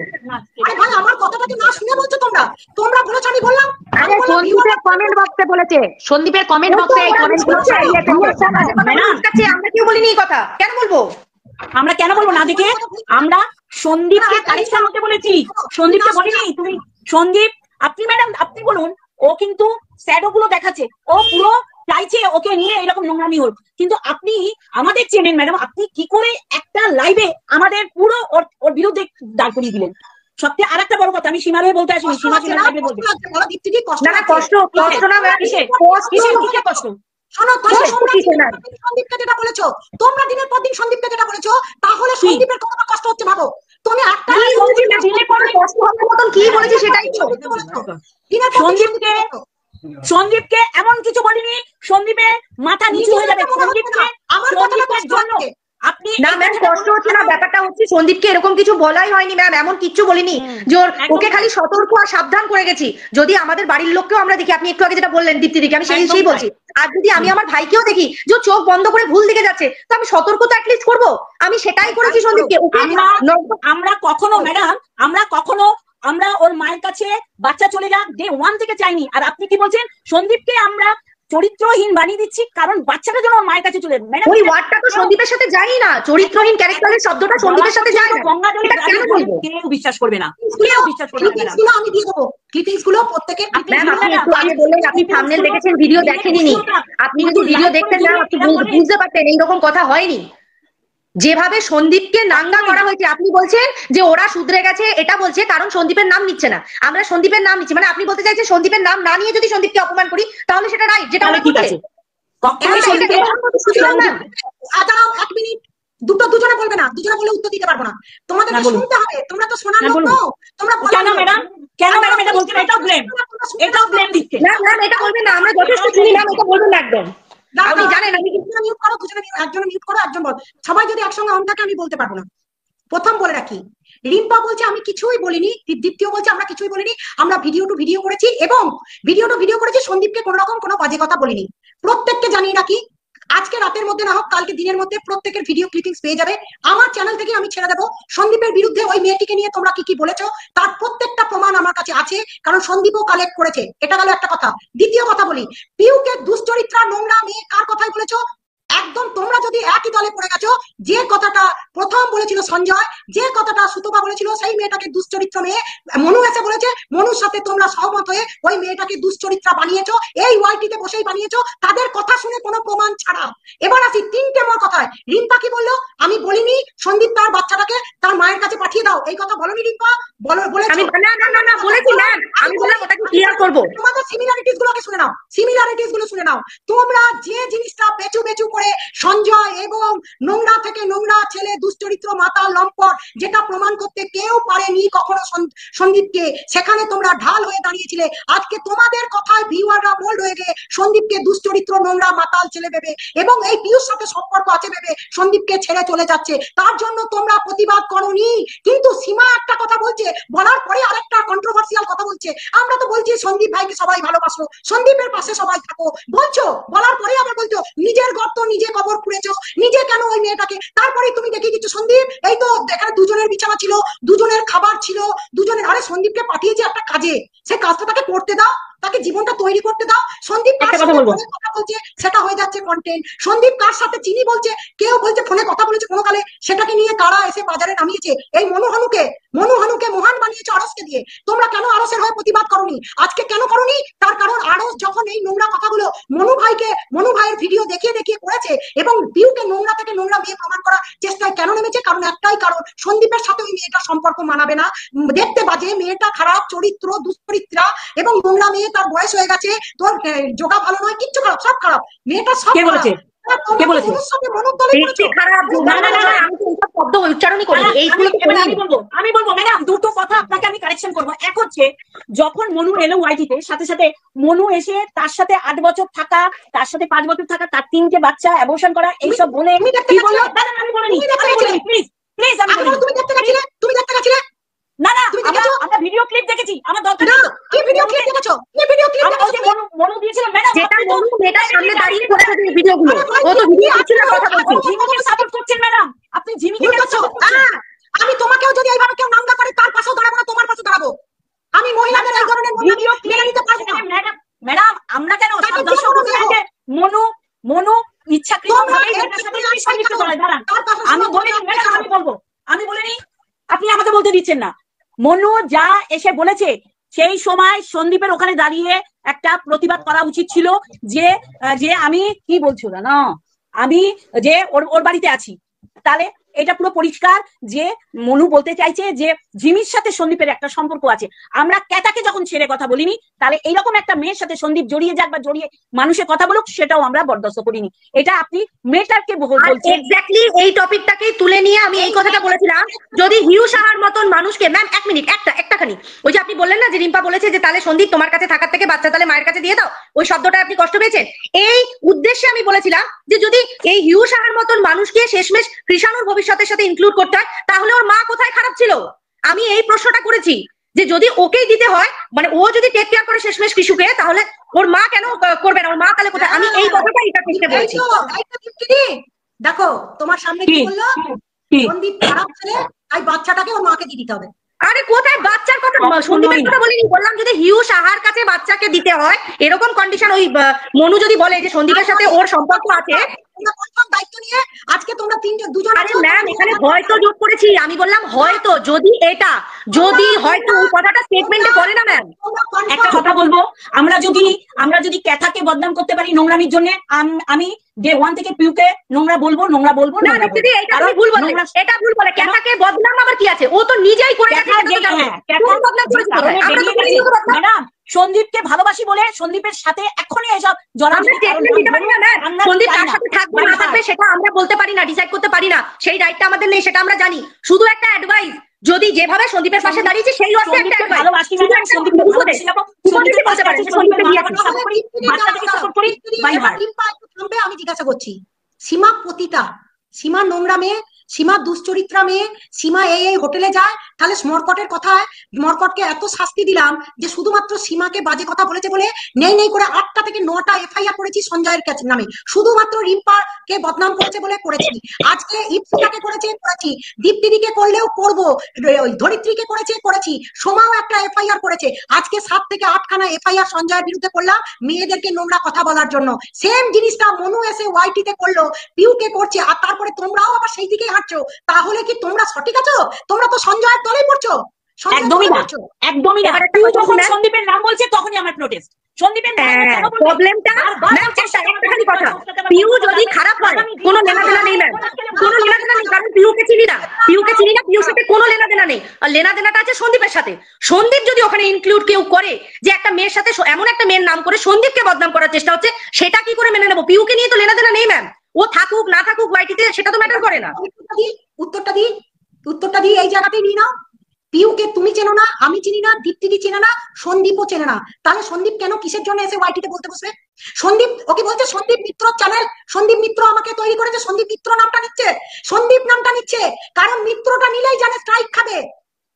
আরে ভাই আমার কথাটা কি না শুনে বলছো তোমরা বলেছো আমি বললাম? আরে সন্দীপের কমেন্ট বক্সে বলেছে, সন্দীপের কমেন্ট বক্সে এই কমেন্টগুলো চাইয়েছে ম্যাডাম, আমরা কেউ বলিনি এই কথা, কেন বলবো? আমরা কেন বলবো না দেখে? আমরা সন্দীপকে কারেকশন হতে বলেছি, সন্দীপকে বলিনি। তুমি সন্দীপ আপনি ম্যাডাম আপনি বলুন, ও কিন্তু শ্যাডো গুলো দেখাচ্ছে, ও পুরো চাইছে ওকে নিয়ে এরকম নোংরামি হোক, কিন্তু আপনি আমাদের চেনেন ম্যাডাম, আপনি কি করে একটা লাইভে আমাদের পুরো ওর বিরুদ্ধে দাঁড় করিয়ে দিলেন? সত্যি আর একটা বড় কথা, আমি সীমারে বলতে আসিনি, সীমা লাইভে বলবে না কষ্ট না কিসের কষ্ট? শোনো সন্দীপকে যেটা বলেছো তোমরা, দিনের পর দিন সন্দীপকে যেটা বলেছো, তাহলে সন্দীপের কতটা কষ্ট হচ্ছে ভাবো। তুমি একটা কি বলছি না, দিনে পরে কষ্ট হওয়ার মতন কি বলেছি সেটাই তো। সন্দীপকে এমন কিছু বলিনি সন্দীপের মাথা নিচু হয়ে যাবে। সন্দীপকে আমার কথাটা সন্দীপের জন্য আপনি না ম্যাম, কষ্ট হচ্ছে না, ব্যাপারটা হচ্ছে সন্দীপকে এরকম কিছু বলাই হয়নি ম্যাম, এমন কিচ্ছু বলিনি যে ওকে খালি সতর্ক আর সাবধান করে গেছি। যদি আমাদের বাড়ির লোককেও আমরা দেখি, আপনি একটু আগে যেটা বললেন দীপ্তিদিকে, আমি সেই বলছি, আর যদি আমি আমার ভাইকেও দেখি যে চোখ বন্ধ করে ভুল দিকে যাচ্ছে, তো আমি সতর্ক তো অ্যাটলিস্ট করবো। আমি সেটাই করেছি সন্দীপকে। আমরা কখনো ম্যাডাম, আমরা ওর মায়ের কাছে বাচ্চা চলে যাক ডে 1 থেকে চাইনি। আর আপনি কি বলছেন সন্দীপকে আমরা চরিত্রহীন বানিয়ে দিচ্ছি কারণ বাচ্চাটা যেন ওর মায়ের কাছে চলে যাবে। ওই ওয়ার্ডটা তো সন্দীপের সাথে যায় না, চরিত্রহীন ক্যারেক্টারের শব্দটা সন্দীপের সাথে যায় না। কেউ বিশ্বাস করবে না, কেউ বিশ্বাস করবে না। আমি দিয়ে দেবো ক্লিপিংস গুলো প্রত্যেকে। ম্যাম আপনি একটু আগে বললেন আপনি থাম্বনেল দেখেছেন, ভিডিও দেখেননি। আপনি যদি ভিডিও দেখতেন না আপনি বুঝতে পারতেন এইরকম কথা হয়নি। যেভাবে সন্দীপকে নাঙ্গা করা হয়েছে, আপনি বলছেন যে ওরা শুধরে গেছে, এটা বলছে কারণ সন্দীপের নাম নিচ্ছে না। আমরা সন্দীপের নাম নিচ্ছি, মানে আপনি বলতে চাইছেন সন্দীপের নাম না নিয়ে যদি সন্দীপকে অপমান করি তাহলে সেটা রাইট, যেটা আমরা ঠিক আছে। এক মিনিট, দুজনে বলবে না, দুজনে বলে উত্তর দিতে পারবো না, তোমাদের শুনতে হবে, তোমরা তো শোনার লোক নও। তোমরা কেন ম্যাডাম এটা বলছেন? এটাও ব্লেম দিচ্ছে। না ম্যাম এটা বলবেন না, আমরা যথেষ্ট শুনি ম্যাম, এটা বলবেন না একদম। আপনি জানেন আমি মিউট করো, দুজনে একজনে মিউট করো, একজন বল, সবাই যদি একসঙ্গে অন থাকে আমি বলতে পারবো না। প্রথম বলে রাখি, রিম্পা বলছে আমি কিছুই বলিনি, দীপ্তিও বলছে আমরা কিছুই বলিনি, আমরা ভিডিও টু ভিডিও করেছি এবং ভিডিও করেছি, সন্দীপকে কোনো রকম কোনো বাজে কথা বলিনি। প্রত্যেককে জানিয়ে রাখি, আজকে রাতের মধ্যে না হোক কালকে দিনের মধ্যে প্রত্যেকের ভিডিও ক্লিপিংস পেয়ে যাবে আমার চ্যানেল থেকে। আমি ছেড়ে দেবো সন্দীপের বিরুদ্ধে ওই মেয়েটিকে নিয়ে তোমরা কি কি বলেছো তার প্রত্যেকটা প্রমাণ আমার কাছে আছে, কারণ সন্দীপও কালেক্ট করেছে। এটা গেল একটা কথা। দ্বিতীয় কথা বলি, পিউকে দুশ্চরিত্রা নোংরা মেয়ে কার কথাই বলেছো? একদম তোমরা যদি একই দলে পড়ে গেছো, যে কথাটা প্রথম বলেছিল সঞ্জয়, যে কথাটা সুতপা বলেছিল, সেই মেয়েটাকে দুশ্চরিত্র মেয়ে মনু এসে বলেছে, মনুর সাথে তোমরা সহমত হয়ে ওই মেয়েটাকে দুশ্চরিত্রা বানিয়েছো, এই ওয়াইটিতে বসেই বানিয়েছো, তাদের কথা শুনে কোনো প্রমাণ ছাড়া। এবার আসি 3টে মোর কথায়। রিম্পা কি বললো? আমি বলিনি সন্দীপ তার বাচ্চাটাকে তার মায়ের কাছে পাঠিয়ে দাও, এই কথা বলনি রিম্পা? বলেছো? না বলেছি ম্যাম, আমি বললাম ওটাকে ক্লিয়ার করব। তোমাদের সিমিলারিটিস গুলোকে শুনে নাও, সিমিলারিটিস গুলো শুনে নাও। তোমরা যে জিনিসটা বেচু করে সঞ্জয় এবং নোংরা থেকে নোংরা ছেলে, দুশ্চরিত্র, মাতাল, লম্পট, যেটা প্রমাণ করতে কেউ পারেনি কখনো সন্দীপকে, সেখানে তোমরা ঢাল হয়ে দাঁড়িয়েছিলে। আজকে তোমাদের কথায় ভিউয়াররা মোল্ড হয়ে গিয়ে সন্দীপকে দুশ্চরিত্র, নোংরা, মাতাল ছেলে ভেবে এবং এই পিউর সাথে সম্পর্ক আছে ভেবে সন্দীপকে ছেড়ে চলে যাচ্ছে। তার জন্য তোমরা প্রতিবাদ করোনি। কিন্তু সীমা একটা কথা বলছে, বলার পরে আরেকটা কন্ট্রোভার্সিয়াল কথা বলছে। আমরা তো বলছি সন্দীপ ভাইকে সবাই ভালোবাসো, সন্দীপের পাশে সবাই থাকো, বলছো, বলার পরে আবার বলছো নিজের গর্ত নিজে কবর খুঁড়েছো, নিজে কেন ওই মেয়েটাকে? তারপরে তুমি দেখিয়ে দিচ্ছ সন্দীপ, এই তো এখানে দুজনের বিছানা ছিল, দুজনের খাবার ছিল, দুজনের, আরে সন্দীপকে পাঠিয়েছে একটা কাজে, সে কাজটা তাকে করতে দাও, তাকে জীবনটা তৈরি করতে দাও। সন্দীপ কার সাথে কথা বলছে সেটা হয়ে যাচ্ছে কন্টেন্ট। সন্দীপ কার সাথে চিনি বলছে, কেউ বলছে ফোনে কথা বলেছে কোনো কালে, সেটাকে নিয়ে কারা এসে বাজারে নামিয়েছে? এই মনুহানুকে মহান বানিয়েছে আরসকে দিয়ে। তোমরা কেন আরসের হয়ে প্রতিবাদ করনি? আজকে কেন করনি? তার কারণ আরস যখন এই নোংরা কথাগুলো মনু ভাইয়ের ভিডিও দেখিয়ে করেছে এবং পিউকে নোংরা থেকে নোংরা মেয়ে প্রমাণ করার চেষ্টায় কেন নেমেছে? কারণ একটাই কারণ, সন্দীপের সাথে ওই মেয়েটার সম্পর্ক মানাবে না, দেখতে বাজে, মেয়েটা খারাপ চরিত্র, দুশ্চরিত্রা এবং নোংরা মেয়ে, তার বয়স হয়ে গেছে, তোর যোগা ভালো নয়, কিচ্ছু খারাপ, সব খারাপ, মেয়েটা সব বলেছে। আমি বলবো ম্যাডাম দুটো কথা আপনাকে আমি কারেকশন করবো। এক হচ্ছে যখন মনু এলো ওয়াইটিতে, সাথে সাথে মনু এসে তার সাথে 8 বছর থাকা, তার সাথে 5 বছর থাকা, তার 3টে বাচ্চা অ্যাবর্শন করা, এইসব বলে কি বললো? আমি বলিনি, প্লিজ প্লিজ, আমি বলিনি। তুমি দেখতে গেছিলে? না আমরা ভিডিও ক্লিপ দেখেছি, আমার দরকার না। কি ভিডিও ক্লিপ দেখেছো? কি ভিডিও ক্লিপ দেখেছো? মনু দিয়েছিল ম্যাডাম, যেটা মনু মেয়েটার সামনে দাঁড়িয়ে করেছে ভিডিওগুলো, ও তো ভিডিও ছিল কথা বলছে। ঝিমিকে সাপোর্ট করছেন ম্যাডাম, আপনি ঝিমিকে সাপোর্ট করছেন। আমি তোমাকেও যদি এইভাবে কেউ নাঙ্গা করে তার পাশেও দাঁড়াবো না, তোমার পাশে দাঁড়াবো। আমি মহিলাদের এই ধরনের ভিডিও মেনে নিতে পারবো না ম্যাডাম। আমরা কেন দর্শক মনু ইচ্ছাকৃতভাবে এটার সাথে সংযুক্ত করায়। দাঁড়ান, আমি বলিনি ম্যাডাম, আমি বলিনি, আপনি আমাকে বলতে দিচ্ছেন না। মনু যা এসে বলেছে সেই সময় সন্দীপের ওখানে দাঁড়িয়ে একটা প্রতিবাদ করা উচিত ছিল, যে আমি কি বলছি না, আমি যে ওর বাড়িতে আছি, তাহলে এটা পুরো পরিষ্কার যে মনু বলতে চাইছে যে জিমির সাথে সন্দীপের একটা সম্পর্ক আছে। আমরা ক্যাটাকে যখন ছেড়ে কথা বলিনি, তাহলে এইরকম একটা মেয়ের সাথে সন্দীপ জড়িয়ে যাক বা জড়িয়ে মানুষের কথা বলুক, সেটাও আমরা বরদাস্ত করিনি। এটা আপনি মেয়েটাকে বলছেন। এক্স্যাক্টলি এই টপিকটাকেই তুলে নিয়ে আমি এই কথাটা বলেছিলাম, যদি হিউ সাহার মতন মানুষকে, ম্যাম এক মিনিট, একটাখানি, ওই যে আপনি বললেন না যে রিম্পা বলেছে যে তাহলে সন্দীপ তোমার কাছে থাকার থেকে বাচ্চা তাহলে মায়ের কাছে দিয়ে দাও, ওই শব্দটা আপনি কষ্ট পেয়েছেন। এই উদ্দেশ্যে আমি বলেছিলাম যে যদি এই হিউ সাহার মতন মানুষকে শেষমেশ কৃষাণুর ভবিষ্যতের সাথে ইনক্লুড করতে হয়, তাহলে ওর মা কোথায় খারাপ ছিল? আমি এই প্রশ্নটা করেছি যে যদি ওকেই দিতে হয়, মানে ও যদি টেক কেয়ার করে শেষমেশ কৃষুকে, তাহলে ওর মা কেন করবে না? ওর মা তাহলে কোথায়? আমি এই কথাটাই এটা করতে বলেছি। দেখো তোমার সামনে কি বললো, সন্দীপ খারাপ ছেলে, তাই বাচ্চাটাকে ওর মাকে দিয়ে দিতে হবে। আরে কোথায় বাচ্চার কথা, সন্দীপের কথা বলিনি, বললাম যদি হিউ সাহার কাছে বাচ্চাকে দিতে হয় এরকম কন্ডিশন, ওই মনু যদি বলে যে সন্দীপের সাথে ওর সম্পর্ক আছে, দায়িত্ব নিয়ে আজকে তোমরা দুজন। আরে ম্যাম এখানে হয়তো যোগ করেছি, আমি বললাম হয়তো, যদি হয়তো ওই কথাটা স্টেটমেন্টে পড়ে না ম্যাম। একটা কথা বলবো, আমরা যদি ক্যাথাকে বদনাম করতে পারি নোংরামির জন্য, আমি ডে 1 থেকে পিউকে নোংরা বলবো না দিদি, এটা তুমি ভুল বলে, এটা ভুল বলে। ক্যাথাকে বদনাম আবার কি আছে? ও তো নিজেই করে গেছে। ম্যাডাম সন্দীপকে ভালোবাসি বলে সন্দীপের সাথে এখনই এসব সন্দীপ কার সাথে থাকবে না থাকবে সেটা আমরা বলতে পারি না, ডিসাইড করতে পারি না, সেই রাইটটা আমাদের নেই, সেটা আমরা জানি। শুধু একটা অ্যাডভাইস, যদি যেভাবে সন্দীপের পাশে দাঁড়িয়েছে সেই অর্থে একটা অ্যাডভাইস, ভালোবাসি সন্দীপকে বলতে পারে সন্দীপকে নিয়ে আমি জিজ্ঞাসা করছি, সীমা পতিতা, সীমা নোংরা মেয়ে, সীমা দুশ্চরিত্রা মেয়ে, সীমা এই হোটেলে যায়, তাহলে স্মরকটের কথায় স্মরকটকে এত শাস্তি দিলাম যে শুধুমাত্র সীমাকে বাজে কথা বলেছে বলে নেই করে 8টা থেকে 9টা এফআইআর করেছি সঞ্জয়ের নামে, শুধুমাত্র রিম্পাকে বদনাম করেছে বলে করেছি। আজকে ইপসিতাকে করেছি, দীপ্তিদিকে করলেও করবো, ধরিত্রীকে করেছি, সোমাও একটা এফআইআর করেছে। আজকে 7 থেকে 8খানা এফআইআর সঞ্জয়ের বিরুদ্ধে করলাম মেয়েদেরকে নোংরা কথা বলার জন্য। সেম জিনিসটা মনু এসে ওয়াইটিতে করলো, পিউকে করছে, আর তারপরে তোমরাও আবার সেই দিকে হাঁটছো। তাহলে কি তোমরা সঠিক আছো? তোমরা তো সঞ্জয়ের দলেই পড়ছো। একদমই না। যখন সন্দীপের নাম বলছে তখনই আমার প্রোটেস্ট। সন্দীপের প্রবলেমটা একটাখানি কথা, পিউ যদি খারাপ হয় কোনো লেনাদেনা নেই ম্যাম, কোনো লেনাদেনা নেই, কারণ পিউকে চিনি না, পিউর সাথে কোনো লেনাদেনা নেই। আর লেনাদেনাটা আছে সন্দীপের সাথে। সন্দীপ যদি ওখানে ইনক্লুড কেউ করে যে একটা মেয়ের সাথে, এমন একটা মেয়ের নাম করে সন্দীপকে বদনাম করার চেষ্টা হচ্ছে, সেটা কি করে মেনে নেবো? পিউকে নিয়ে তো লেনাদেনা নেই ম্যাম, ও থাকুক না থাকুক ওয়াইটিতে, সেটা তো ম্যাটার করে না। উত্তরটা দিই এই জায়গাতেই নিয়ে নাও। পিউকে তুমি চেনো না, আমি চিনি না, দীপ্তিদি চেনে না, সন্দীপও চেনে না, তাহলে সন্দীপ কেন কিসের জন্য এসে ওয়াইটিতে বলতে বসবে? সন্দীপ ওকে বলছে সন্দীপ মিত্র চ্যানেল, সন্দীপ মিত্র আমাকে তৈরি করেছে, সন্দীপ মিত্র নামটা নিচ্ছে, কারণ মিত্রটা নিলেই জানে স্ট্রাইক খাবে,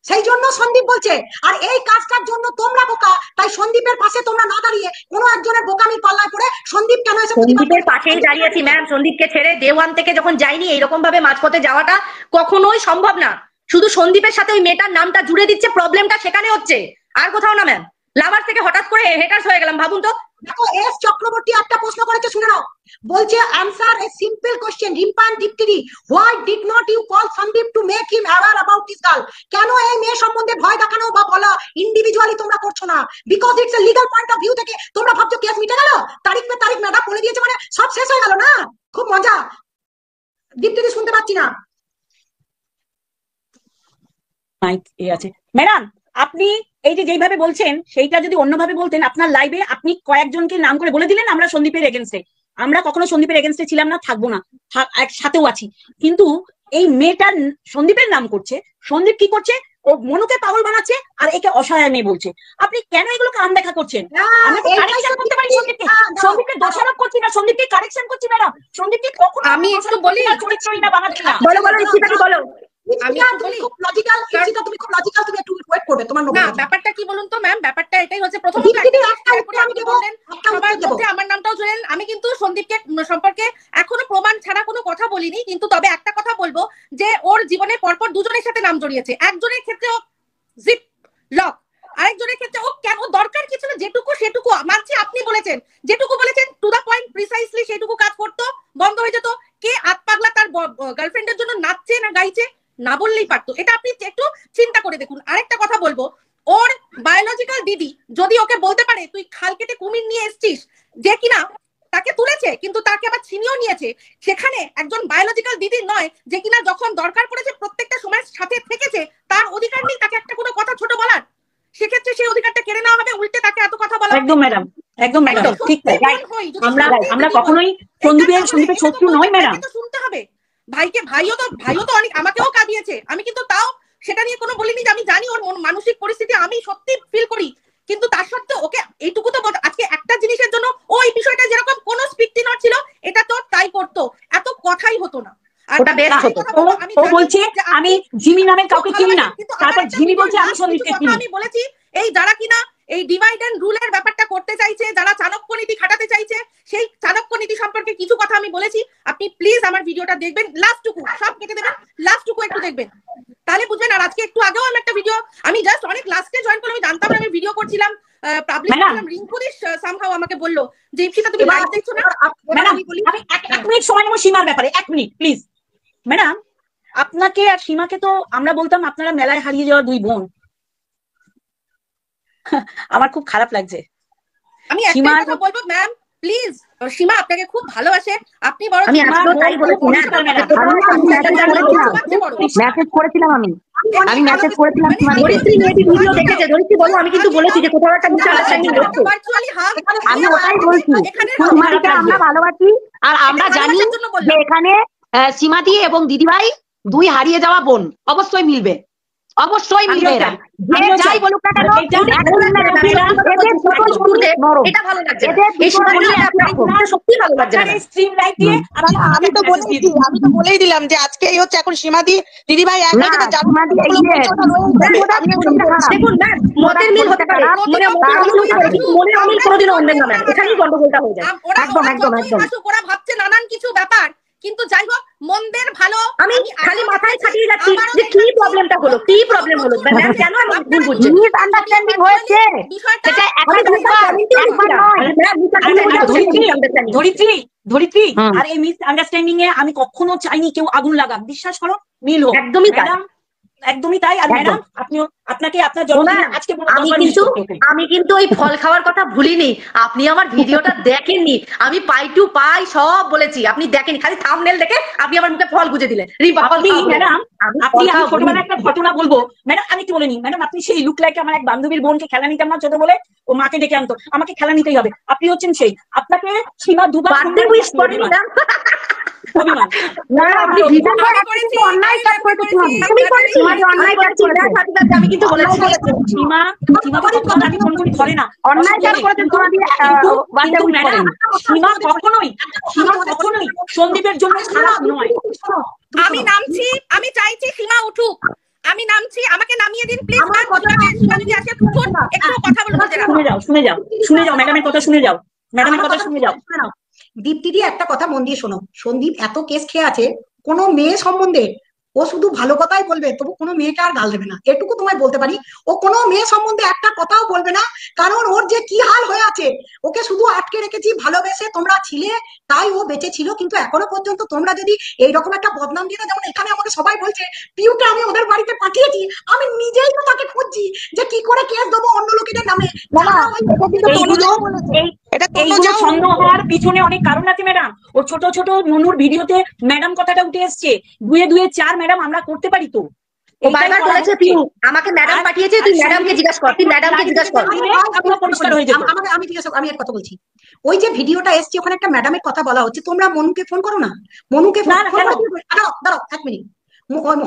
সেই জন্য সন্দীপ বলছে। আর এই কাজটার জন্য তোমরা বোকা, তাই সন্দীপের পাশে তোমরা না দাঁড়িয়ে কোনো একজনের বোকামির পাল্লায় পড়ে সন্দীপ কেন এসে সন্দীপের পাশেই দাঁড়িয়েছি ম্যাম। সন্দীপকে ছেড়ে ডে 1 থেকে যখন যাইনি, এইরকম ভাবে মাঝপথে যাওয়াটা কখনোই সম্ভব না। শুধু সন্দীপের সাথে ওই মেয়েটার নামটা জুড়ে দিচ্ছে, প্রবলেমটা সেখানে হচ্ছে, আর কোথাও না ম্যাম। লাভার থেকে হঠাৎ করে হেটার্স হয়ে গেলাম, ভাবুন তো। দেখো এস চক্রবর্তী একটা প্রশ্ন করেছে, শুনে নাও। বলছে answer a simple question, Rimpa and দীপ্তিদি, why did not you call Sandeep to make him aware about this girl? কেন এই মেয়ে সম্বন্ধে ভয় দেখানো বা বলা ইন্ডিভিজুয়ালি তোমরা করছো না? Because it's a legal point of view থেকে তোমরা ভাবছো কেস মিটে গেল, তারিখ ম্যাডাম বলে দিয়েছে মানে সব শেষ হয়ে গেল না? খুব মজা। দীপ্তিদি শুনতে পাচ্ছি না। আছে ম্যাডাম, আপনি এই যে যেইভাবে বলছেন সেইটা যদি অন্যভাবে বলতেন, আপনার লাইভে আপনি কয়েকজনকে নাম করে বলে দিলেন আমরা সন্দীপের এগেনস্টে। আমরা কখনো সন্দীপের এগেনস্টে ছিলাম না, থাকবো না, একসাথেও আছি। কিন্তু এই মেয়েটার সন্দীপের নাম করছে, সন্দীপ কি করছে? ও মনুকে পাগল বানাচ্ছে আর একে অসহায় মেয়ে বলছে। আপনি কেন এগুলোকে আনদেখা করছেন? আমি তো কারেকশন করতে পারি সন্দীপকে দোষারোপ করছি না, সন্দীপকে কারেকশন করছি ম্যাডাম। সন্দীপকে কখনো আমি একটু বলি, চরিত্রহীনা বানাচ্ছি না। বলো বলো। ব্যাপারটা কি বলুন তো ম্যাম, ব্যাপারটা এটাই হচ্ছে, প্রথমত আমার নামটাও জানেন, আমি কিন্তু সন্দীপকে সম্পর্কে এখনো প্রমাণ ছাড়া কোনো কথা বলিনি, কিন্তু তবে একটা কথা বলবো যে ওর জীবনে পরপর দুজনের সাথে নাম জড়িয়েছে। একজনের ক্ষেত্রে ও জিপ লক, আরেকজনের ক্ষেত্রে ও কেন দরকার কিছু না, যেটুকু সেটুকু মানছি, আপনি বলেছেন যেটুকু বলেছেন টু দা পয়েন্ট প্রিসাইসলি সেটুকু কাজ করতো, বন্ধ হয়ে যেত। কে আত পাগলা তার গার্লফ্রেন্ডের জন্য নাচছে না গাইছে না বললেই পারতো, এটা আপনি একটু চিন্তা করে দেখুন। আরেকটা কথা বলবো, ওর বায়োলজিক্যাল দিদি যদি ওকে বলতে পারে তুই খাল কেটে কুমির নিয়ে এসছিস, যে কিনা তাকে তুলেছে, কিন্তু তাকে আবার ছিনিয়েও নিয়েছে। সেখানে একজন বায়োলজিক্যাল দিদি নয় যে কিনা যখন দরকার পড়েছে প্রত্যেকটা সময় সাথে থেকেছে, তার অধিকার নেই তাকে একটা কোনো কথা ছোট বলার। সেক্ষেত্রে সেই অধিকারটা কেড়ে নেওয়া হবে, উল্টে তাকে এত কথা বলা। একদম ম্যাডাম, একদম ম্যাডাম, ঠিক তাই। আমরা কখনোই সন্দীপের শত্রু নয় ম্যাডাম। শুনতে হবে ভাইও তো অনেক আমাকেও কাঁদিয়েছে, আমি কিন্তু তাও সেটা নিয়ে কোনো বলিনি যে আমি জানি ওর মানসিক পরিস্থিতি আমি সত্যি ফিল করি, কিন্তু তার সত্ত্বেও ওকে এইটুকু তো আজকে একটা জিনিসের জন্য ওই বিষয়টা যেরকম কোনো স্পিকটি নট ছিল, এটা তো তাই করতো, এত কথাই হতো না। ওটা বেশ হতো। ও বলছে আমি ঝিমি নামের কাউকে চিনি না, তারপর ঝিমি বলছে আমি সন্দীপকে চিনি। আমি বলেছি এই যারা কিনা এই ডিভাইড এন্ড রুলের ব্যাপারটা করতে চাইছে, যারা চাণক্য নীতি খাটাতে চাইছে, সেই চাণক্য নীতি সম্পর্কে কিছু কথা আমি বলেছি। আপনি প্লিজ আমার ভিডিওটা দেখবেন, লাস্টটুকু সব কেটে দেবেন, লাস্টটুকু একটু দেখবেন, তাহলে বুঝবেন। আর আজকে একটু আগেও আমি একটা ভিডিও, আমি জাস্ট অনেক লাস্টে জয়েন করলাম, আমি জানতাম না, আমি ভিডিও করছিলাম পাবলিক করলাম, রিঙ্কুদিস সামহাউ আমাকে বললো যে ইপসিতা তুমি লাইভ দেখছো না ম্যাডাম। আমি 1 মিনিট সময় নেব সীমার ব্যাপারে, 1 মিনিট প্লিজ। ম্যাডাম, আপনাকে আর সীমাকে তো আমরা বলতাম আপনারা মেলায় হারিয়ে যাওয়া 2 বোন। আমার খুব খারাপ লাগছে। আমি একটা কথা বলবো ম্যাম, প্লিজ, সীমা আপনাকে খুব ভালোবাসে, আপনি বড়। আমি আজকেও তাই বলেছি, মেসেজ করেছিলাম, আমি মেসেজ করেছিলাম। ধরিত্রী মেয়েটি ভিডিও দেখেছে, ধরিত্রী বলো, আমি কিন্তু বলেছি যে কোথাও একটা মিসআন্ডারস্ট্যান্ডিং হচ্ছে। আমি ওটাই বলছি, সীমাদিকে আমরা ভালোবাসি, আর আমরা জানি যে এখানে সীমাদি এবং দিদিভাই 2 হারিয়ে যাওয়া বোন, অবশ্যই মিলবে, অবশ্যই মিলবে। এরা যে যাই বলুক না কেন, এটা ভালো লাগছে, এই সত্যি ভালো লাগছে। আমি তো বলেই দিলাম যে আজকে এই হচ্ছে এখন সীমাদি দিদিভাই এক হয়ে যেতে দেখুন ম্যাম, মতের মিল হতে পারে, মনে অমিল কোনোদিনও অন্যের নামে, এখানেই গন্ডগোলটা হয়ে যায়। একদম একদম একদম। ওরা ভাবছে নানান কিছু ব্যাপার, কিন্তু যাই হোক মন্দের ভালো। আমি খালি মাথায় ছাটিয়ে যাচ্ছি যে কি প্রবলেমটা হলো, কি প্রবলেম হলো ম্যাম, কেন আমি ভুল বুঝছি? মিসআন্ডারস্ট্যান্ডিং হয়েছে, সেটা একবার নয়। ধরিত্রী, আর এই মিসআন্ডারস্ট্যান্ডিং এ আমি কখনো চাইনি কেউ আগুন লাগাক, বিশ্বাস করো, মিল হোক। একদমই তাই, একদমই তাই। আর ম্যাডাম, আপনাকে আপনার আজকে আমি কিন্তু ওই ফল খাওয়ার কথা ভুলিনি, আপনি আমার ভিডিওটা দেখেননি, আমি পাই টু পাই সব বলেছি, আপনি দেখেনি, খালি থাম্বনেল দেখে আপনি আমার মুখে ফল গুজে দিলেন। ম্যাডাম, আপনি ছোটবেলায় একটা ঘটনা বলবো ম্যাডাম, আমি একটু বলে নি ম্যাডাম, আপনি সেই লুক লাইক আমার এক বান্ধবীর বোনকে খেলা নিতাম না ছোট বলে, ও মাকে ডেকে আনতো, আমাকে খেলা নিতেই হবে, আপনি হচ্ছেন সেই। আপনাকে সীমা দুবার আমি কিন্তু বলেছি সীমা আমি ফোন করি ধরে না, অন্যায় কাজ করেছেন। সীমা কখনোই সন্দীপের জন্য খারাপ নয়। আমি নামছি, আমি চাইছি সীমা উঠুক, আমি নামছি, আমাকে নামিয়ে দিন প্লিজ। সীমা যদি আসে একটু কথা বলবো। শুনে যাও ম্যাডামের কথা, শুনে যাও ম্যাডামের কথা, শুনে যাও। দীপ্তিদি একটা কথা মন দিয়ে শোনো, সন্দীপ এত কেস খেয়ে আছে, কোনো মেয়ে সম্বন্ধে ও শুধু ভালো কথাই বলবে, তবু কোনো মেয়েকে আর গাল দেবে না, এটুকু তোমায় বলতে পারি। ও কোনো মেয়ে সম্বন্ধে একটা কথাও বলবে না, কারণ ওর যে কি হাল হয়ে আছে, ওকে শুধু আটকে রেখেছি ভালোবেসে, তোমরা ছিলে তাই ও বেঁচে ছিল। কিন্তু এখনো পর্যন্ত তোমরা যদি এইরকম একটা বদনাম দিয়ে, যেমন এখানে আমাকে সবাই বলছে পিউকে আমি ওদের বাড়িতে পাঠিয়েছি, আমি নিজেই তো তাকে খুঁজছি যে কি করে কেস দেবো অন্য লোকেদের নামে। এইগুলো সন্দেহ হওয়ার পিছনে অনেক কারণ আছে ম্যাডাম। ও ছোট ছোট মনুর ভিডিওতে ম্যাডাম কথাটা উঠে এসছে, 2 এ 4 ম্যাডাম আমরা করতে পারি তো। ও বারবার বলেছে পিউ আমাকে ম্যাডাম পাঠিয়েছে, তুই ম্যাডামকে জিজ্ঞাসা কর, তুই ম্যাডামকে জিজ্ঞাসা কর। আমি জিজ্ঞাসা, আমি এক কথা বলছি, ওই যে ভিডিওটা এসছে ওখানে একটা ম্যাডামের কথা বলা হচ্ছে, তোমরা মনুকে ফোন করো না? মনুকে দাঁড়াও 1 মিনিট,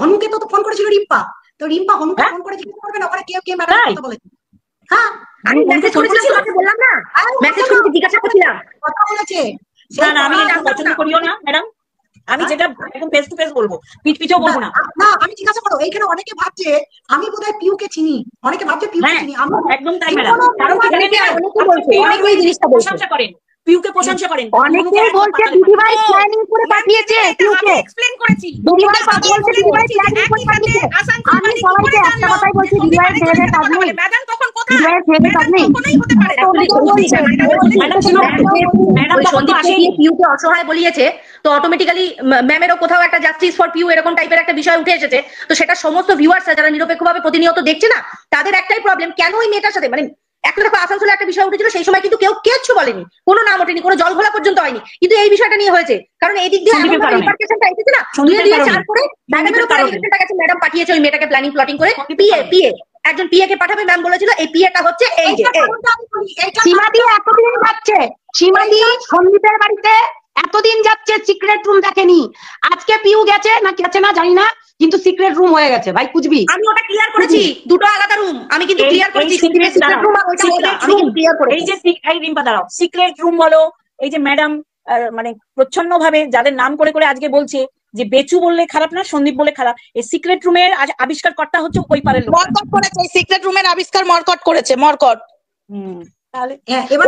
হনুকে তো ফোন করেছিল রিম্পা, তো রিম্পা হনুকে ফোন করে জিজ্ঞাসা করবে না ওখানে কে ম্যাডাম কথা বলেছে? হ্যাঁ, আমি মেসেজ করেছিলাম, তোমাকে বললাম না, মেসেজ করে জিজ্ঞাসা করছিলাম, কথা বলেছে। না আমি পছন্দ করিও না ম্যাডাম, আমি যেটা একদম ফেস টু ফেস বলবো, পিঠেও বলবো না। না আমি জিজ্ঞাসা করো, এইখানে অনেকে ভাবছে আমি বোধহয় পিউকে চিনি, অনেকে ভাবছে পিউকে চিনি, আমি একদম তাই ম্যাডাম। কারণ অনেকেই জিনিসটা প্রশংসা করেন, পিউকে প্রশংসা করেন, অনেকেই বলছে দিদিভাই প্ল্যানিং করে পাঠিয়েছে পিউকে, এক্সপ্লেইন করেছি, দিদিভাই বলছে দিদিভাই প্ল্যানিং করে পাঠিয়েছে। আমি সবাইকে একটা কথাই বলছি, দিদিভাই ছেড়ে কাজ নেই, ম্যাডাম তখন কোথায়, দিদিভাই ছেড়ে কাজ নেই, কখনোই হতে পারে না। পিউকে অসহায় বলিয়েছে, তো অটোমেটিক্যালি ম্যামেরও কোথাও একটা জাস্টিস ফর পিউ এরকম টাইপের একটা বিষয় উঠে এসেছে। তো সেটা সমস্ত ভিউয়ার্সরা যারা নিরপেক্ষভাবে প্রতিনিয়ত দেখছে না, তাদের একটাই প্রবলেম, কেন ওই মেয়েটার সাথে, মানে একটা দেখো আসানসোলে একটা বিষয় উঠেছিল, সেই সময় কিন্তু কেউ কিচ্ছু বলেনি, কোনো নাম ওঠেনি, কোনো জল ঘোলা পর্যন্ত হয়নি, কিন্তু এই বিষয়টা নিয়ে হয়েছে। কারণ এই দিক দিয়ে সন্দীপের কারণে। রিপার্কেশনটা এসেছে না, সন্দীপের 2 কারণে। 4 করে ম্যাডামের উপর কারণে। এলিগেশনটা গেছে, ম্যাডাম পাঠিয়েছে ওই মেয়েটাকে প্ল্যানিং প্লটিং করে, সন্দীপের কারণে। পিএ একজন পিএ কে পাঠাবে, ম্যাম বলেছিল এই পিএটা হচ্ছে এই যে এই। সীমাদি এতদিন যাচ্ছে, সীমাদি সন্দীপের বাড়িতে এতদিন যাচ্ছে, সিক্রেট রুম দেখেনি। আজকে পিউ গেছে না গেছে না জানি না, কিন্তু সিক্রেট রুম হয়ে গেছে ভাই কুচবি। আমি ওটা ক্লিয়ার করেছি, দুটো আলাদা রুম আমি কিন্তু ক্লিয়ার করেছি, সিক্রেট রুম আর ওইটা আলাদা, আমি কিন্তু ক্লিয়ার এই করেছি। যে এই রিম্পা দাঁড়াও, সিক্রেট রুম বলো, এই যে ম্যাডাম মানে প্রচ্ছন্ন ভাবে যাদের নাম করে করে আজকে বলছে যে বেচু বললে খারাপ না, সন্দীপ বলে খারাপ, এই সিক্রেট রুমের আবিষ্কার কর্তা হচ্ছে ওই পারের লোক। মর্কট করেছে, সিক্রেট রুমের আবিষ্কার মর্কট করেছে, মর্কট। তাহলে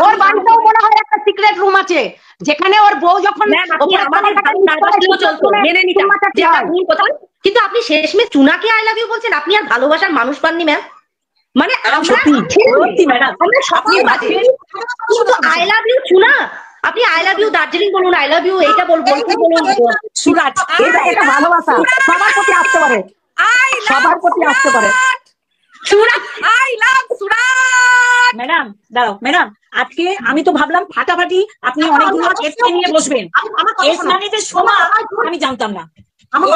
ওর বাড়িতেও মনে হয় একটা সিক্রেট রুম আছে, যেখানে ওর বউ যখন ম্যাম আপনি আমাদের বাড়ির নার্ভাসগুলো চলতো মেনে নিতাম, যেটা ভুল কথা, কিন্তু আপনি শেষমেশ চুনাকে আই লাভ ইউ বলছেন, আপনি আর ভালোবাসার মানুষ পাননি ম্যাম। মানে আমরা সত্যি ম্যাডাম, আমরা সবাই বাজে, কিন্তু আই লাভ ইউ চুনা, আপনি আই লাভ ইউ দার্জিলিং বলুন, আই লাভ ইউ এইটা বলুন সুরাজ, এটা ভালোবাসা সবার প্রতি আসতে পারে, সবার প্রতি আসতে পারে। ম্যাডাম দাঁড়াও ম্যাডাম, আজকে আমি তো ভাবলাম ফাটাফাটি আপনি অনেকগুলো কেস নিয়ে বসবেন, কেস মানে যে সোমা আমি জানতাম না,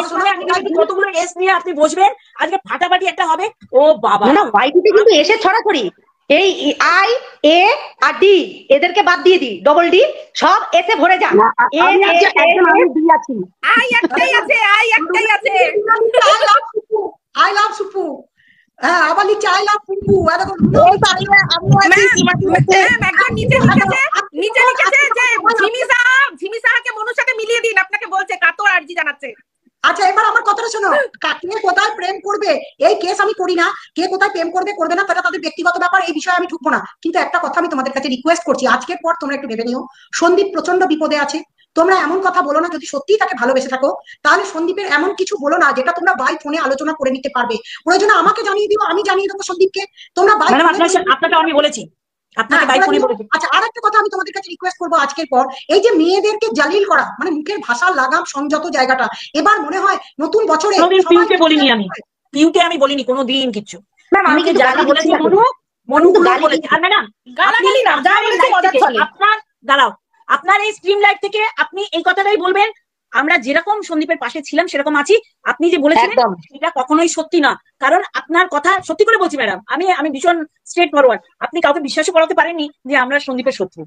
এস মানে আমি জানি কতগুলো কেস নিয়ে আপনি বসবেন, আজকে ফাটাফাটি একটা হবে। ও বাবা, না ওয়াইটিতে কিন্তু এসে ছড়াছড়ি, এই আই এ আর ডি এদেরকে বাদ দিয়ে দি, ডবল ডি সব এসে ভরে যান। আমি আজকে একদম আমি দিয়েছি, আই একটাই আছে, আই একটাই আছে। আই লাভ সুপু, হ্যাঁ আবার লিখছে আই লাভ পুপু, এরকম একজন নিচে লিখেছে যে ঝিমি সাহাকে মনুর সাথে মিলিয়ে দিন, আপনাকে বলছে কাতর আরজি জানাচ্ছে। আচ্ছা এবার আমার কথাটা শোনো, কে কোথায় প্রেম করবে এই কেস আমি করি না, কে কোথায় প্রেম করবে করবে না সেটা তাদের ব্যক্তিগত ব্যাপার, এই বিষয়ে আমি ঢুকবো না। কিন্তু একটা কথা আমি তোমাদের কাছে রিকোয়েস্ট করছি, আজকের পর তোমরা একটু ভেবে নিও, সন্দীপ প্রচন্ড বিপদে আছে, তোমরা এমন কথা বলো না, যদি সত্যিই তাকে ভালোবেসে থাকো তাহলে সন্দীপের এমন কিছু বলো না যেটা তোমরা বাই ফোনে আলোচনা করে নিতে পারবে, প্রয়োজনে আমাকে জানিয়ে দিও, আমি জানিয়ে দেবো সন্দীপকে, তোমরা বাই ম্যাডাম আপনাকে আমি বলেছি, আপনাকে বাই ফোনে বলেছি। আচ্ছা আর একটা কথা আমি তোমাদের কাছে রিকোয়েস্ট করবো, আজকের পর এই যে মেয়েদেরকে জালিল করা, মানে মুখের ভাষা লাগাম সংযত জায়গাটা, এবার মনে হয় নতুন বছরে পিউকে বলিনি, আমি পিউকে আমি বলিনি কোনোদিন কিচ্ছু, ম্যাম আমি কিন্তু যারা বলেছি মনু বলেছি। আর ম্যাডাম গালাগালি না, যা বলেছে মজার ছলে। আপনার দাঁড়াও, আপনার এই স্ট্রিম লাইভ থেকে আপনি এই কথাটাই বলবেন, আমরা যেরকম সন্দীপের পাশে ছিলাম সেরকম আছি, আপনি যে বলেছিলেন এটা কখনোই সত্যি না, কারণ আপনার কথা সত্যি করে বলছি ম্যাডাম, আমি ভীষণ স্ট্রেট ফরওয়ার্ড, আপনি কাউকে বিশ্বাসও করাতে পারেননি যে আমরা সন্দীপের শত্রু।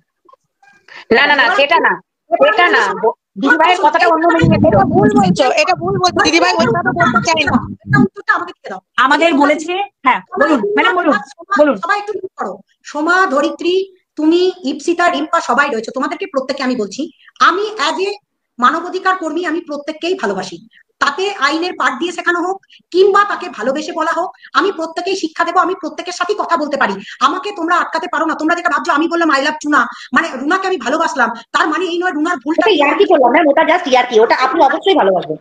না না না সেটা না, সেটা না, দিদিভাইয়ের কথাটা অন্য মিনিং এ এটা ভুল বলছো, এটা ভুল বলছো দিদিভাই, ওইভাবে বলতে চাই না। উত্তরটা আমাকে দিয়ে দাও। আমাদের বলেছে, হ্যাঁ বলুন ম্যাডাম বলুন। সবাই একটু চুপ করো, সোমা, ধরিত্রী, তুমি, ইপসিতা, রিম্পা সবাই রয়েছে, তোমাদেরকে প্রত্যেককে আমি বলছি, আমি অ্যাজ এ মানবাধিকার কর্মী আমি প্রত্যেককেই ভালোবাসি, তাতে আইনের পাঠ দিয়ে শেখানো হোক কিংবা তাকে ভালোবেসে বলা হোক, আমি প্রত্যেকেই শিক্ষা দেবো, আমি প্রত্যেকের সাথে কথা বলতে পারি, আমাকে তোমরা আটকাতে পারো না। তোমরা যেটা ভাবছো আমি বললাম আই লাভ চুনা মানে রুনাকে আমি ভালোবাসলাম, তার মানে এই নয় রুনার ভুলটা ইয়ার্কি করলাম না, ওটা জাস্ট ইয়ার্কি, ওটা আপনি অবশ্যই ভালোবাসবেন।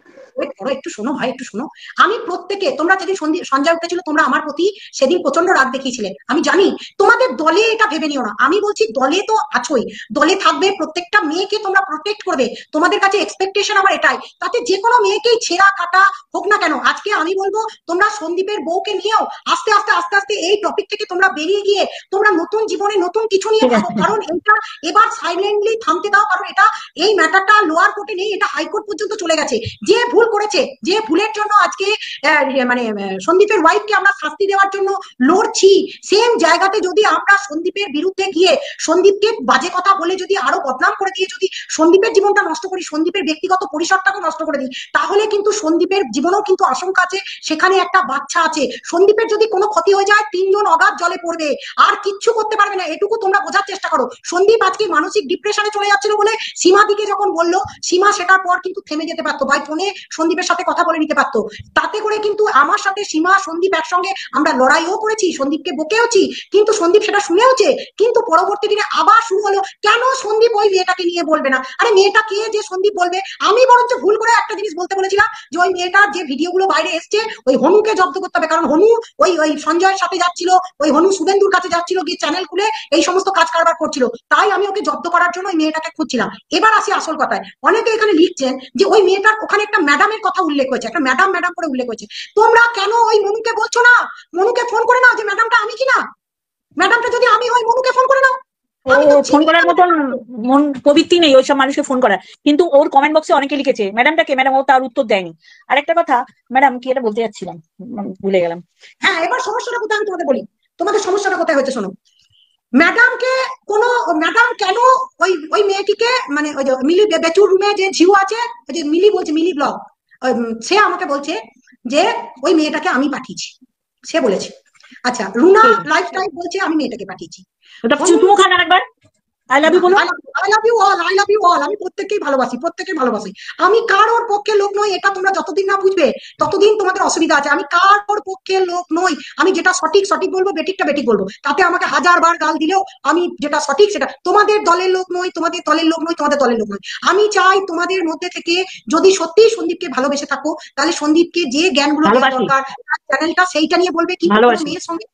একটু শোনো ভাই, একটু শোনো, আমি প্রত্যেকে, তোমরা যেদিন সঞ্জয় উঠেছিল তোমরা আমার প্রতি সেদিন প্রচন্ড রাগ দেখিয়েছিলে, আমি জানি তোমাদের দলে এটা ভেবে নিও না, আমি বলছি দলে তো আছোই, দলে থাকবে, প্রত্যেকটা মেয়েকে তোমরা প্রোটেক্ট করবে, তোমাদের কাছে এক্সপেকটেশন আমার এটাই, তাতে যে কোনো মেয়েকেই ছেঁড়া কাটা হোক না কেন, আজকে আমি বলবো তোমরা সন্দীপের বউকে নিয়েও আস্তে আস্তে আস্তে আস্তে এই টপিক থেকে তোমরা বেরিয়ে গিয়ে তোমরা নতুন জীবনে নতুন কিছু নিয়ে ভাবো, কারণ এটা এবার সাইলেন্টলি থামতে দাও, কারণ এটা এই ম্যাটারটা লোয়ার কোর্টে নেই, এটা হাইকোর্ট পর্যন্ত চলে গেছে, যে ভুল করেছে, যে ভুলের জন্য আজকে মানে সন্দীপের ওয়াইফকে আমরা শাস্তি দেওয়ার জন্য লড়ছি, সেম জায়গাতে যদি আমরা সন্দীপের বিরুদ্ধে গিয়ে সন্দীপকে বাজে কথা বলে যদি আরো বদনাম করে দিয়ে যদি সন্দীপের জীবনটা নষ্ট করি, সন্দীপের ব্যক্তিগত পরিসরটাকে নষ্ট করে দিই, তাহলে কিন্তু সন্দীপের জীবনেও কিন্তু আশঙ্কা আছে, সেখানে একটা বাচ্চা আছে, সন্দীপের যদি কোনো ক্ষতি হয়ে যায় 3 জন অগাধ জলে পড়বে, আর কিচ্ছু করতে পারবে না, এটুকু তোমরা বোঝার চেষ্টা করো। সন্দীপ আজকে মানসিক ডিপ্রেশনে চলে যাচ্ছিল বলে সীমা দিকে যখন বললো, সীমা সেটার পর কিন্তু থেমে যেতে পারতো, ভাই ফোনে সন্দীপের সাথে কথা বলে নিতে পারতো, তাতে করে কিন্তু আমার সাথে সীমা সন্দীপ একসঙ্গে আমরা লড়াইও করেছি, সন্দীপকে বকেওছি, কিন্তু সন্দীপ সেটা শুনেওছে, কিন্তু পরবর্তী দিনে আবার শুরু হলো কেন সন্দীপ ওই মেয়েটাকে নিয়ে বলবে না, আরে মেয়েটা কে যে সন্দীপ বলবে, আমি বরঞ্চ ভুল করে একটা জিনিস বলতে বলেছিলাম যে ওই মেয়েটার যে ভিডিওগুলো বাইরে এসছে ওই হনুকে জব্দ করতে হবে, কারণ হনু ওই সঞ্জয়ের সাথে যাচ্ছিল, ওই হনু শুভেন্দুর কাছে যাচ্ছিল, গিয়ে চ্যানেল খুলে এই সমস্ত কাজ কারবার করছিল, তাই আমি ওকে জব্দ করার জন্য ওই মেয়েটাকে খুঁজছিলাম। এবার আসি আসল কথায়, অনেকে এখানে লিখছেন যে ওই মেয়েটার ওখানে একটা ম্যাডামের কথা উল্লেখ হয়েছে, একটা ম্যাডাম করে উল্লেখ হয়েছে, তোমরা কেন ওই মনুকে বলছো না, মনুকে ফোন করে না যে ম্যাডামটা আমি কিনা, ম্যাডামটা যদি আমি হই, মনুকে ফোন করে নাও। ও ফোন করার মতন মন প্রবৃত্তি নেই ওইসব মানুষকে ফোন করার, কিন্তু ওর কমেন্ট বক্সে অনেকে লিখেছে ম্যাডামটাকে, ম্যাডাম ও তার উত্তর দেয়নি। আরেকটা কথা ম্যাডাম, কি এটা বলতে যাচ্ছিলাম ভুলে গেলাম। হ্যাঁ, এবার সমস্যাটা কোথায় আমি তোমাদের বলি, তোমাদের সমস্যাটা কোথায় হচ্ছে শোনো। ম্যাডামকে ম্যাডাম কেন ওই মেয়েটিকে, মানে ওই যে মিলি বেচুর রুমে যে ঝিউ আছে, ওই যে মিলি বলছে, মিলি ব্লগ, সে আমাকে বলছে যে ওই মেয়েটাকে আমি পাঠিয়েছি, সে বলেছে। আচ্ছা, রুনা লাইফস্টাইল বলছে আমি মেয়েটাকে পাঠিয়েছি। ওটা চুটুমো খান আরেকবার, আই লাভ ইউ বলো। I love you all, I love you all. আমি প্রত্যেককেই ভালোবাসি, প্রত্যেককে ভালোবাসি। আমি কারোর পক্ষে লোক নই, এটা তোমরা যতদিন না বুঝবে ততদিন তোমাদের অসুবিধা আছে। আমি কারোর পক্ষে লোক নই, আমি যেটা সঠিক সঠিক বলবো, বেঠিকটা বেঠিক বলবো। তাতে আমাকে 1000 বার গাল দিলেও আমি যেটা সঠিক সেটা। তোমাদের দলের লোক নই, তোমাদের দলের লোক নই, তোমাদের দলের লোক নই। আমি চাই তোমাদের মধ্যে থেকে যদি সত্যি সন্দীপকে ভালোবেসে থাকো, তাহলে সন্দীপকে যে জ্ঞানগুলো দেওয়া দরকার চ্যানেলটা সেইটা নিয়ে বলবে। কি মেয়ের সঙ্গে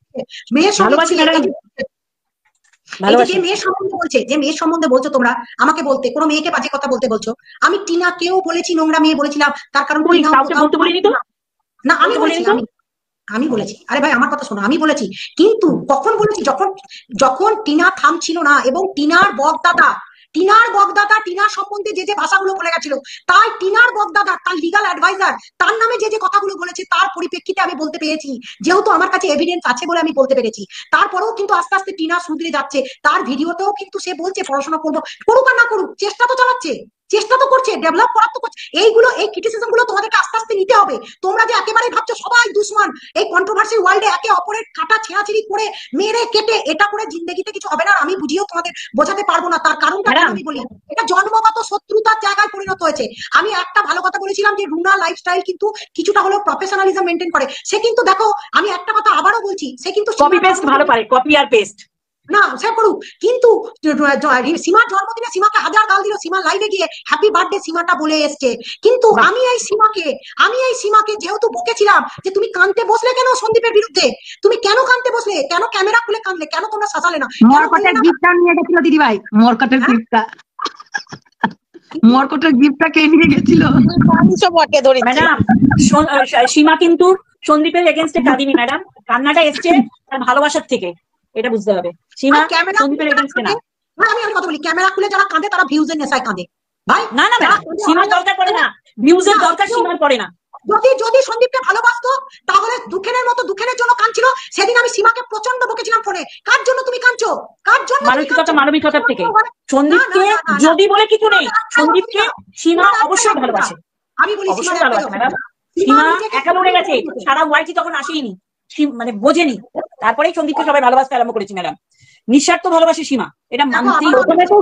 যে মেয়ের সম্বন্ধে বলছে, যে মেয়ের সম্বন্ধে বলছো তোমরা আমাকে বলতে, কোনো মেয়েকে বাজে কথা বলতে বলছো। আমি টিনাকেও বলেছি নোংরা মেয়ে বলেছিলাম, তার কারণ না, আমি বলেছি। আরে ভাই আমার কথা শোনো, আমি বলেছি। কিন্তু কখন বলেছি? যখন টিনা থামছিল না, এবং টিনার বকদাদা টিনার সম্বন্ধে যে ভাষাগুলো বলে গেছিল, তাই টিনার বকদাদা, তার লিগাল অ্যাডভাইজার, তার নামে যে কথাগুলো বলেছে, তার পরিপ্রেক্ষিতে আমি বলতে পেরেছি, যেহেতু আমার কাছে এভিডেন্স আছে বলে আমি বলতে পেরেছি। তারপরেও কিন্তু আস্তে আস্তে টিনা শুধরে যাচ্ছে। তার ভিডিওতেও কিন্তু সে বলছে পড়াশোনা করবো, করুক আর না করুক, চেষ্টা তো চালাচ্ছে, চেষ্টা তো করছে, ডেভেলপ করার তো করছে। এইগুলো, এই ক্রিটিসিজম গুলো তোমাদেরকে আস্তে আস্তে নিতে হবে। তোমরা যে একেবারে ভাবছো সবাই দুশ্মন, এই কন্ট্রোভার্সি ওয়ার্ল্ডে একে অপরের কাটা ছেঁড়াছিড়ি করে, মেরে কেটে, এটা করে জিন্দগিতে কিছু হবে না। আমি বুঝিয়েও তোমাদের বোঝাতে পারবো না। তার কারণটা আমি বলি, এটা জন্মগত শত্রুতার জায়গায় পরিণত হয়েছে। আমি একটা ভালো কথা বলেছিলাম যে রুনা লাইফস্টাইল কিন্তু কিছুটা হলেও প্রফেশনালিজম মেনটেন করে। সে কিন্তু দেখো, আমি একটা কথা আবারও বলছি, সে কিন্তু কপি পেস্ট ভালো পারে, কপি আর পেস্ট না সে করুক। কিন্তু সীমার জন্মদিনে সীমাকে 1000 গাল দিল, সীমা লাইভে গিয়ে হ্যাপি বার্থডে সীমাটা বলে এসছে। কিন্তু আমি এই সীমাকে যেহেতু বকেছিলাম যে তুমি কাঁদতে বসলে কেন সন্দীপের বিরুদ্ধে, তুমি কেন কাঁদতে বসলে, কেন ক্যামেরা খুলে কাঁদলে, কেন তোমরা শাসালে না? মরকটের গিফটটা নিয়ে গেছিল দিদি ভাই, মরকটের গিফটটা কে নিয়ে গেছিল? ম্যাডাম, সীমা কিন্তু সন্দীপের এগেইনস্টে কাঁদিনি ম্যাডাম, কান্নাটা এসছে তার ভালোবাসার থেকে, এটা বুঝতে হবে। সীমা সন্দীপের এগেইনস্টে না। আমি কথা বলি, ক্যামেরা খুলে যারা কাঁদে তারা ভিউজের নেশায় কাঁদে ভাই। না না ম্যাডাম, সীমার দরকার পড়ে না, ভিউজের দরকার সীমার পড়ে না। যদি সন্দীপকে ভালোবাসতো তাহলে দুঃখের মতো দুঃখের জন্য কাঁদছিল। সেদিন আমি সীমাকে প্রচন্ড বকেছিলাম ফোনে, কার জন্য তুমি কাঁদছো, কার জন্য? মানবিকতার থেকে। সন্দীপকে যদি বলে কিছু নেই, সন্দীপকে সীমা অবশ্যই ভালোবাসে। আমি বলি অবশ্যই ভালোবাসে ম্যাডাম। সীমা একা মরে গেছে, সারা ওয়াইটি তখন আসেনি, মানে বোঝেনি, তারপরেই সন্দীপকে সবাই ভালোবাসতে আরম্ভ করেছি ম্যাডাম। নিঃস্বার্থ ভালোবাসে সীমা, এটা মানতেই হবে। প্রথমে তো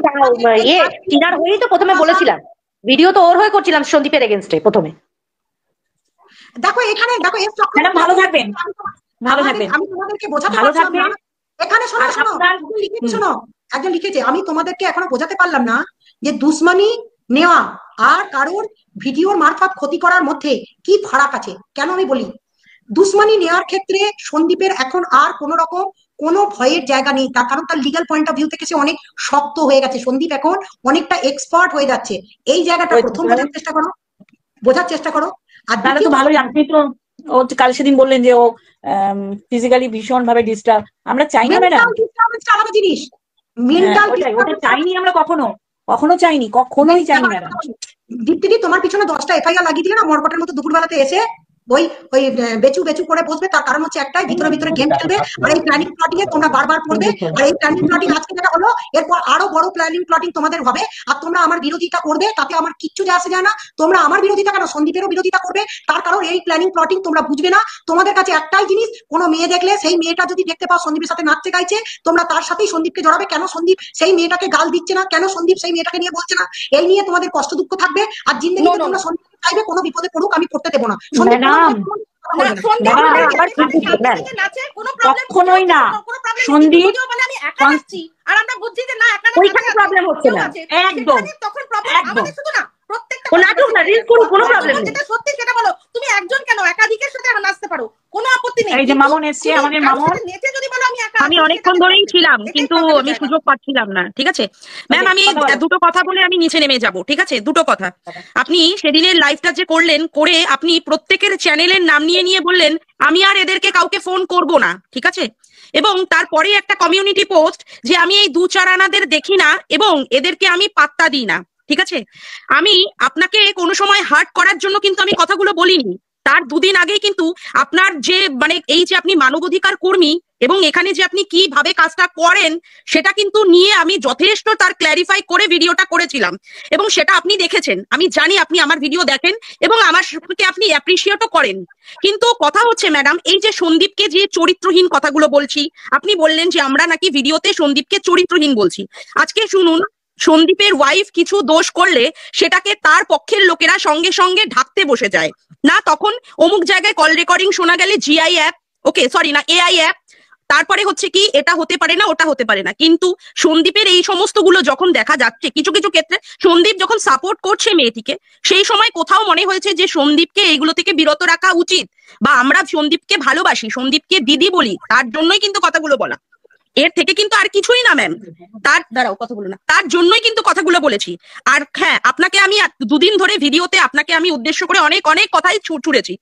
টিনার হয়েই তো প্রথমে বলেছিলাম, ভিডিও তো ওর হয়ে করছিলাম সন্দীপের এগেইনস্টে প্রথমে। দেখো এখানে দেখো, ম্যাডাম ভালো থাকবেন, ভালো থাকবেন, আমি তোমাদেরকে বোঝাতে ভালো পারলাম না। থাকবেন। এখানে শোনো, একজন লিখেছে, আমি তোমাদেরকে এখনো বোঝাতে পারলাম না যে দুশ্মনী নেওয়া আর কারোর ভিডিওর মারফত ক্ষতি করার মধ্যে কি ফারাক আছে। কেন আমি বলি, দুশ্মনী নেওয়ার ক্ষেত্রে সন্দীপের এখন আর কোন রকম কোনো ভয়ের জায়গা নেই। তার কারণ তার লিগাল পয়েন্ট অফ ভিউ থেকে সে অনেক শক্ত হয়ে গেছে। সন্দীপ এখন অনেকটা এক্সপার্ট হয়ে যাচ্ছে। এই জায়গাটা প্রথম বোঝার চেষ্টা করো। আর তাহলে তো ভালোই। আপনি তো ও কাল সেদিন বললেন যে ও ফিজিক্যালি ভীষণ ভাবে ডিস্টার্ব, আমরা চাই না ম্যাডাম, আলাদা জিনিস। ওটা চাইনি আমরা, কখনো চাইনি, কখনোই চাইনি ম্যাডাম। দীপ্তিদি তোমার পিছনে 10টা এফআইআর লাগিয়ে দিলে না, মরকটের মতো দুপুরবেলাতে এসে ওই বেচু করে বসবে। তার কারণ হচ্ছে একটাই, ভিতরে গেম খেলবে আর এই প্ল্যানিং প্লটিং এ তোমরা বারবার পড়বে। আর এই প্ল্যানিং প্লটিং আজকে যেটা হলো, এরপর আরো বড় প্ল্যানিং প্লটিং তোমাদের হবে। আর তোমরা আমার বিরোধিতা করবে, তাতে আমার কিচ্ছু যায় আসে যায় না। তোমরা আমার বিরোধিতা কেন, সন্দীপেরও বিরোধিতা করবে। তার কারণ এই প্ল্যানিং প্লটিং তোমরা বুঝবে না। তোমাদের কাছে একটাই জিনিস, কোনো মেয়ে দেখলে সেই মেয়েটা যদি দেখতে পাও সন্দীপের সাথে নাচতে গাইছে, তোমরা তার সাথেই সন্দীপকে জড়াবে। কেন সন্দীপ সেই মেয়েটাকে গাল দিচ্ছে না, কেন সন্দীপ সেই মেয়েটাকে নিয়ে বলছে না, এই নিয়ে তোমাদের কষ্ট দুঃখ থাকবে। আর জিন্দগিতে তোমরা সন্দীপ চাইবে কোনো বিপদে পড়ুক, আমি পড়তে দেবো না। কখনোই না সন্দীপ, আর আমরা বুঝছি যে না ওইখানে প্রবলেম হচ্ছে না, একদম তখন প্রবলেম আমাদের শুধু না, প্রত্যেকটা কোনো প্রবলেম নেই। যেটা সত্যি সেটা বলো। তুমি একজন কেন, একাধিকের সাথে নাচতে পারো, কোনো আপত্তি নেই। এই যে মামুন এসছে, আমাদের মামুন, নেচে যদি বলো আমি একা, আমি অনেকক্ষণ ধরেই ছিলাম কিন্তু আমি সুযোগ পাচ্ছিলাম না। ঠিক আছে ম্যাম, আমি দুটো কথা বলে আমি নিচে নেমে যাব। ঠিক আছে, দুটো কথা। আপনি সেদিনের লাইভটা যে করলেন, করে আপনি প্রত্যেকের চ্যানেলের নাম নিয়ে বললেন আমি আর এদেরকে কাউকে ফোন করব না। ঠিক আছে, এবং তারপরে একটা কমিউনিটি পোস্ট যে আমি এই 2-4 আনাদের দেখি না এবং এদেরকে আমি পাত্তা দিই না। ঠিক আছে, আমি আপনাকে কোনো সময় হার্ট করার জন্য কিন্তু আমি কথাগুলো বলিনি। তার 2 দিন আগেই কিন্তু আপনার যে মানে এই যে আপনি মানবাধিকার কর্মী এবং এখানে যে আপনি কিভাবে কাজটা করেন সেটা কিন্তু নিয়ে আমি যথেষ্ট তার ক্ল্যারিফাই করে ভিডিওটা করেছিলাম এবং সেটা আপনি দেখেছেন। আমি জানি আপনি আমার ভিডিও দেখেন এবং আমার সম্পর্কে আপনি অ্যাপ্রিসিয়েটও করেন। কিন্তু কথা হচ্ছে ম্যাডাম, এই যে সন্দীপকে যে চরিত্রহীন কথাগুলো বলছি, আপনি বললেন যে আমরা নাকি ভিডিওতে সন্দীপকে চরিত্রহীন বলছি। আজকে শুনুন, সন্দীপের ওয়াইফ কিছু দোষ করলে সেটাকে তার পক্ষের লোকেরা সঙ্গে সঙ্গে ঢাকতে বসে যায় না, তখন অমুক জায়গায় কল রেকর্ডিং শোনা গেলে জিআই অ্যাপ, ওকে সরি না এআই অ্যাপ, তারপরে হচ্ছে কি এটা হতে পারে না ওটা হতে পারে না। কিন্তু সন্দীপের এই সমস্তগুলো যখন দেখা যাচ্ছে, কিছু কিছু ক্ষেত্রে সন্দীপ যখন সাপোর্ট করছে মেয়েটিকে, সেই সময় কোথাও মনে হয়েছে যে সন্দীপকে এইগুলো থেকে বিরত রাখা উচিত, বা আমরা সন্দীপকে ভালোবাসি, সন্দীপকে দিদি বলি, তার জন্যই কিন্তু কথাগুলো বলা, এর থেকে কিন্তু আর কিছুই না ম্যাম। তার দাঁড়াও কথাগুলো না, তার জন্যই কিন্তু কথাগুলো বলেছি। আর হ্যাঁ, আপনাকে আমি 2 দিন ধরে ভিডিওতে আপনাকে আমি উদ্দেশ্য করে অনেক অনেক কথাই ছুড়েছি।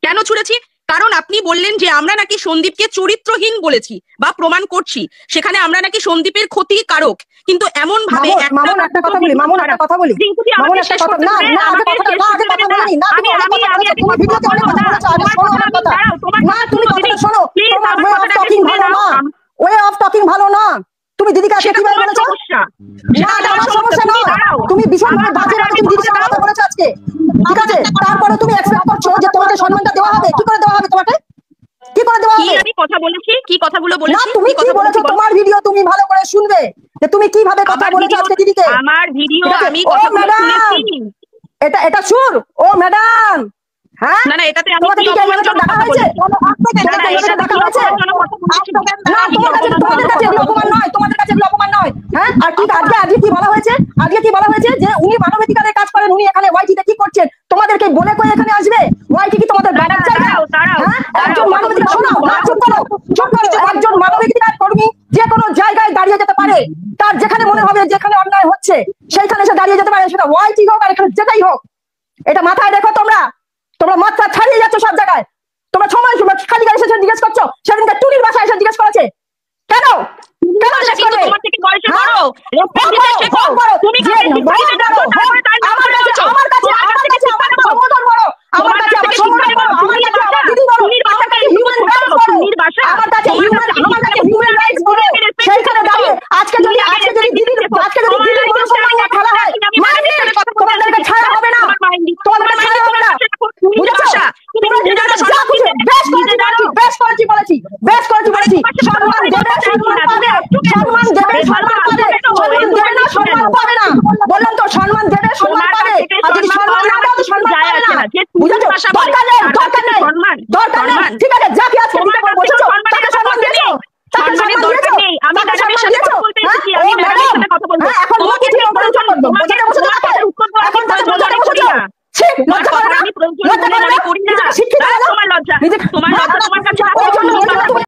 কেন ছুড়েছি? কারণ আপনি বললেন যে আমরা নাকি সন্দীপকে চরিত্রহীন বলেছি বা প্রমাণ করছি, সেখানে আমরা নাকি সন্দীপের ক্ষতিকারক। কিন্তু এমন ভাবে মামুন একটা কথা বলি, মামুন একটা কথা বলি, মামুন একটা কথা, না না আগে কথাটা, না আগে কথা বলি না, তুমি অনেক কথা বলেছো, তুমি ভিডিওতে অনেক কথা বলেছো, আগে শোনো আমার কথা, না তুমি কথাটা শোনো, তোমার ওয়ে অফ টকিং ভালো না, ওয়ে অফ টকিং ভালো না। তুমি দিদিকে আজকে কিভাবে বলেছো? না এটা আমার সমস্যা না, তুমি ভীষণভাবে বাজে ভাবে তুমি দিদির সাথে কথা বলেছো আজকে, ঠিক আছে? তারপরে তুমি এক্সপেক্ট করছো যে তোমাকে সম্মানটা দেওয়া হবে, কি করে দেওয়া হবে তোমাকে? কি করে দেওয়া হবে? আমি কথা বলেছি, কি কথাগুলো না বলেছি, তুমি কি বলেছো তোমার ভিডিও তুমি ভালো করে শুনবে যে তুমি কিভাবে কথা বলেছো আজকে দিদিকে। আমার ভিডিও আমি ও কথা ম্যাডাম, শুনেছি। এটা সুর, ও ম্যাডাম, হ্যাঁ না না, এটাতে আমি তোমাকে কি কি অপমানজনক ডাকা কথা হয়েছে? বলেছি? না না, এটা ডাকা হয়েছে? না অপমানজনক কথা বলেছি। তোমাদের কাছে এগুলো অপমান নয়, তোমাদের কাছে এগুলো অপমান নয়, হ্যাঁ? আর কি আজকে কি বলা হয়েছে? আজকে কি বলা হয়েছে যে উনি মানবাধিকারের কাজ করেন, উনি এখানে ওয়াইটিতে কি করছেন? তোমাদেরকে বলে কই এখানে আসবে? ওয়াইটি কি তোমাদের বাবার জায়গা? হ্যাঁ, একজন মানবাধিকার, শোনো না, চুপ করো, চুপ করো। একজন মানবাধিকার কর্মী যে কোনো জায়গায় দাঁড়িয়ে যেতে পারে, তার যেখানে মনে হবে যেখানে অন্যায় হচ্ছে সেইখানে সে দাঁড়িয়ে যেতে পারে, সেটা ওয়াইটি হোক আর এখানে যেটাই হোক। এটা মাথায় রেখো, তোমরা মাথা ছাড়িয়ে যাচ্ছ সব জায়গায়। তোমরা সময় খালি গাড়ি এসে জিজ্ঞেস করছো, সেদিনকে টুনির বাসায় এসে জিজ্ঞেস করেছে কেন? কেন জিজ্ঞেস করবে? তোমার থেকে বয়সে বড়, তুমি সেইখানে দাঁড়িয়ে আজকে যদি দিদির খেলা হয়, তোমাদেরকে ছাড়া হবে না, তোমাদেরকে ছাড়া হবে না, বুঝেছো? বেশ করেছি বলেছি, সম্মান দেবে, সম্মান পাবে, সম্মান দেবে, সম্মান পাবে, সম্মান দেবে না, সম্মান পাবে না, বললাম তো সম্মান দেবে, সম্মান পাবে, আর যদি সম্মান না দাও তো সম্মান পাবে না, বুঝেছো? দরকার নেই, ঠিক আছে, যাকে আজকে দিতে বলবো, বুঝেছো? তাকে সম্মান দিয়েছো, তাকে সম্মান দিয়েছো, তাকে সম্মান দিয়েছো, হ্যাঁ, এখন মুখ ঠিক করে চলো, বোঝাতে বসে তাকে, এখন তাকে বোঝাতে বসে যাও, ঠিক লজ্জা করে না, লজ্জা করে না, শিক্ষিত না, তোমার লজ্জা, তোমার কাছে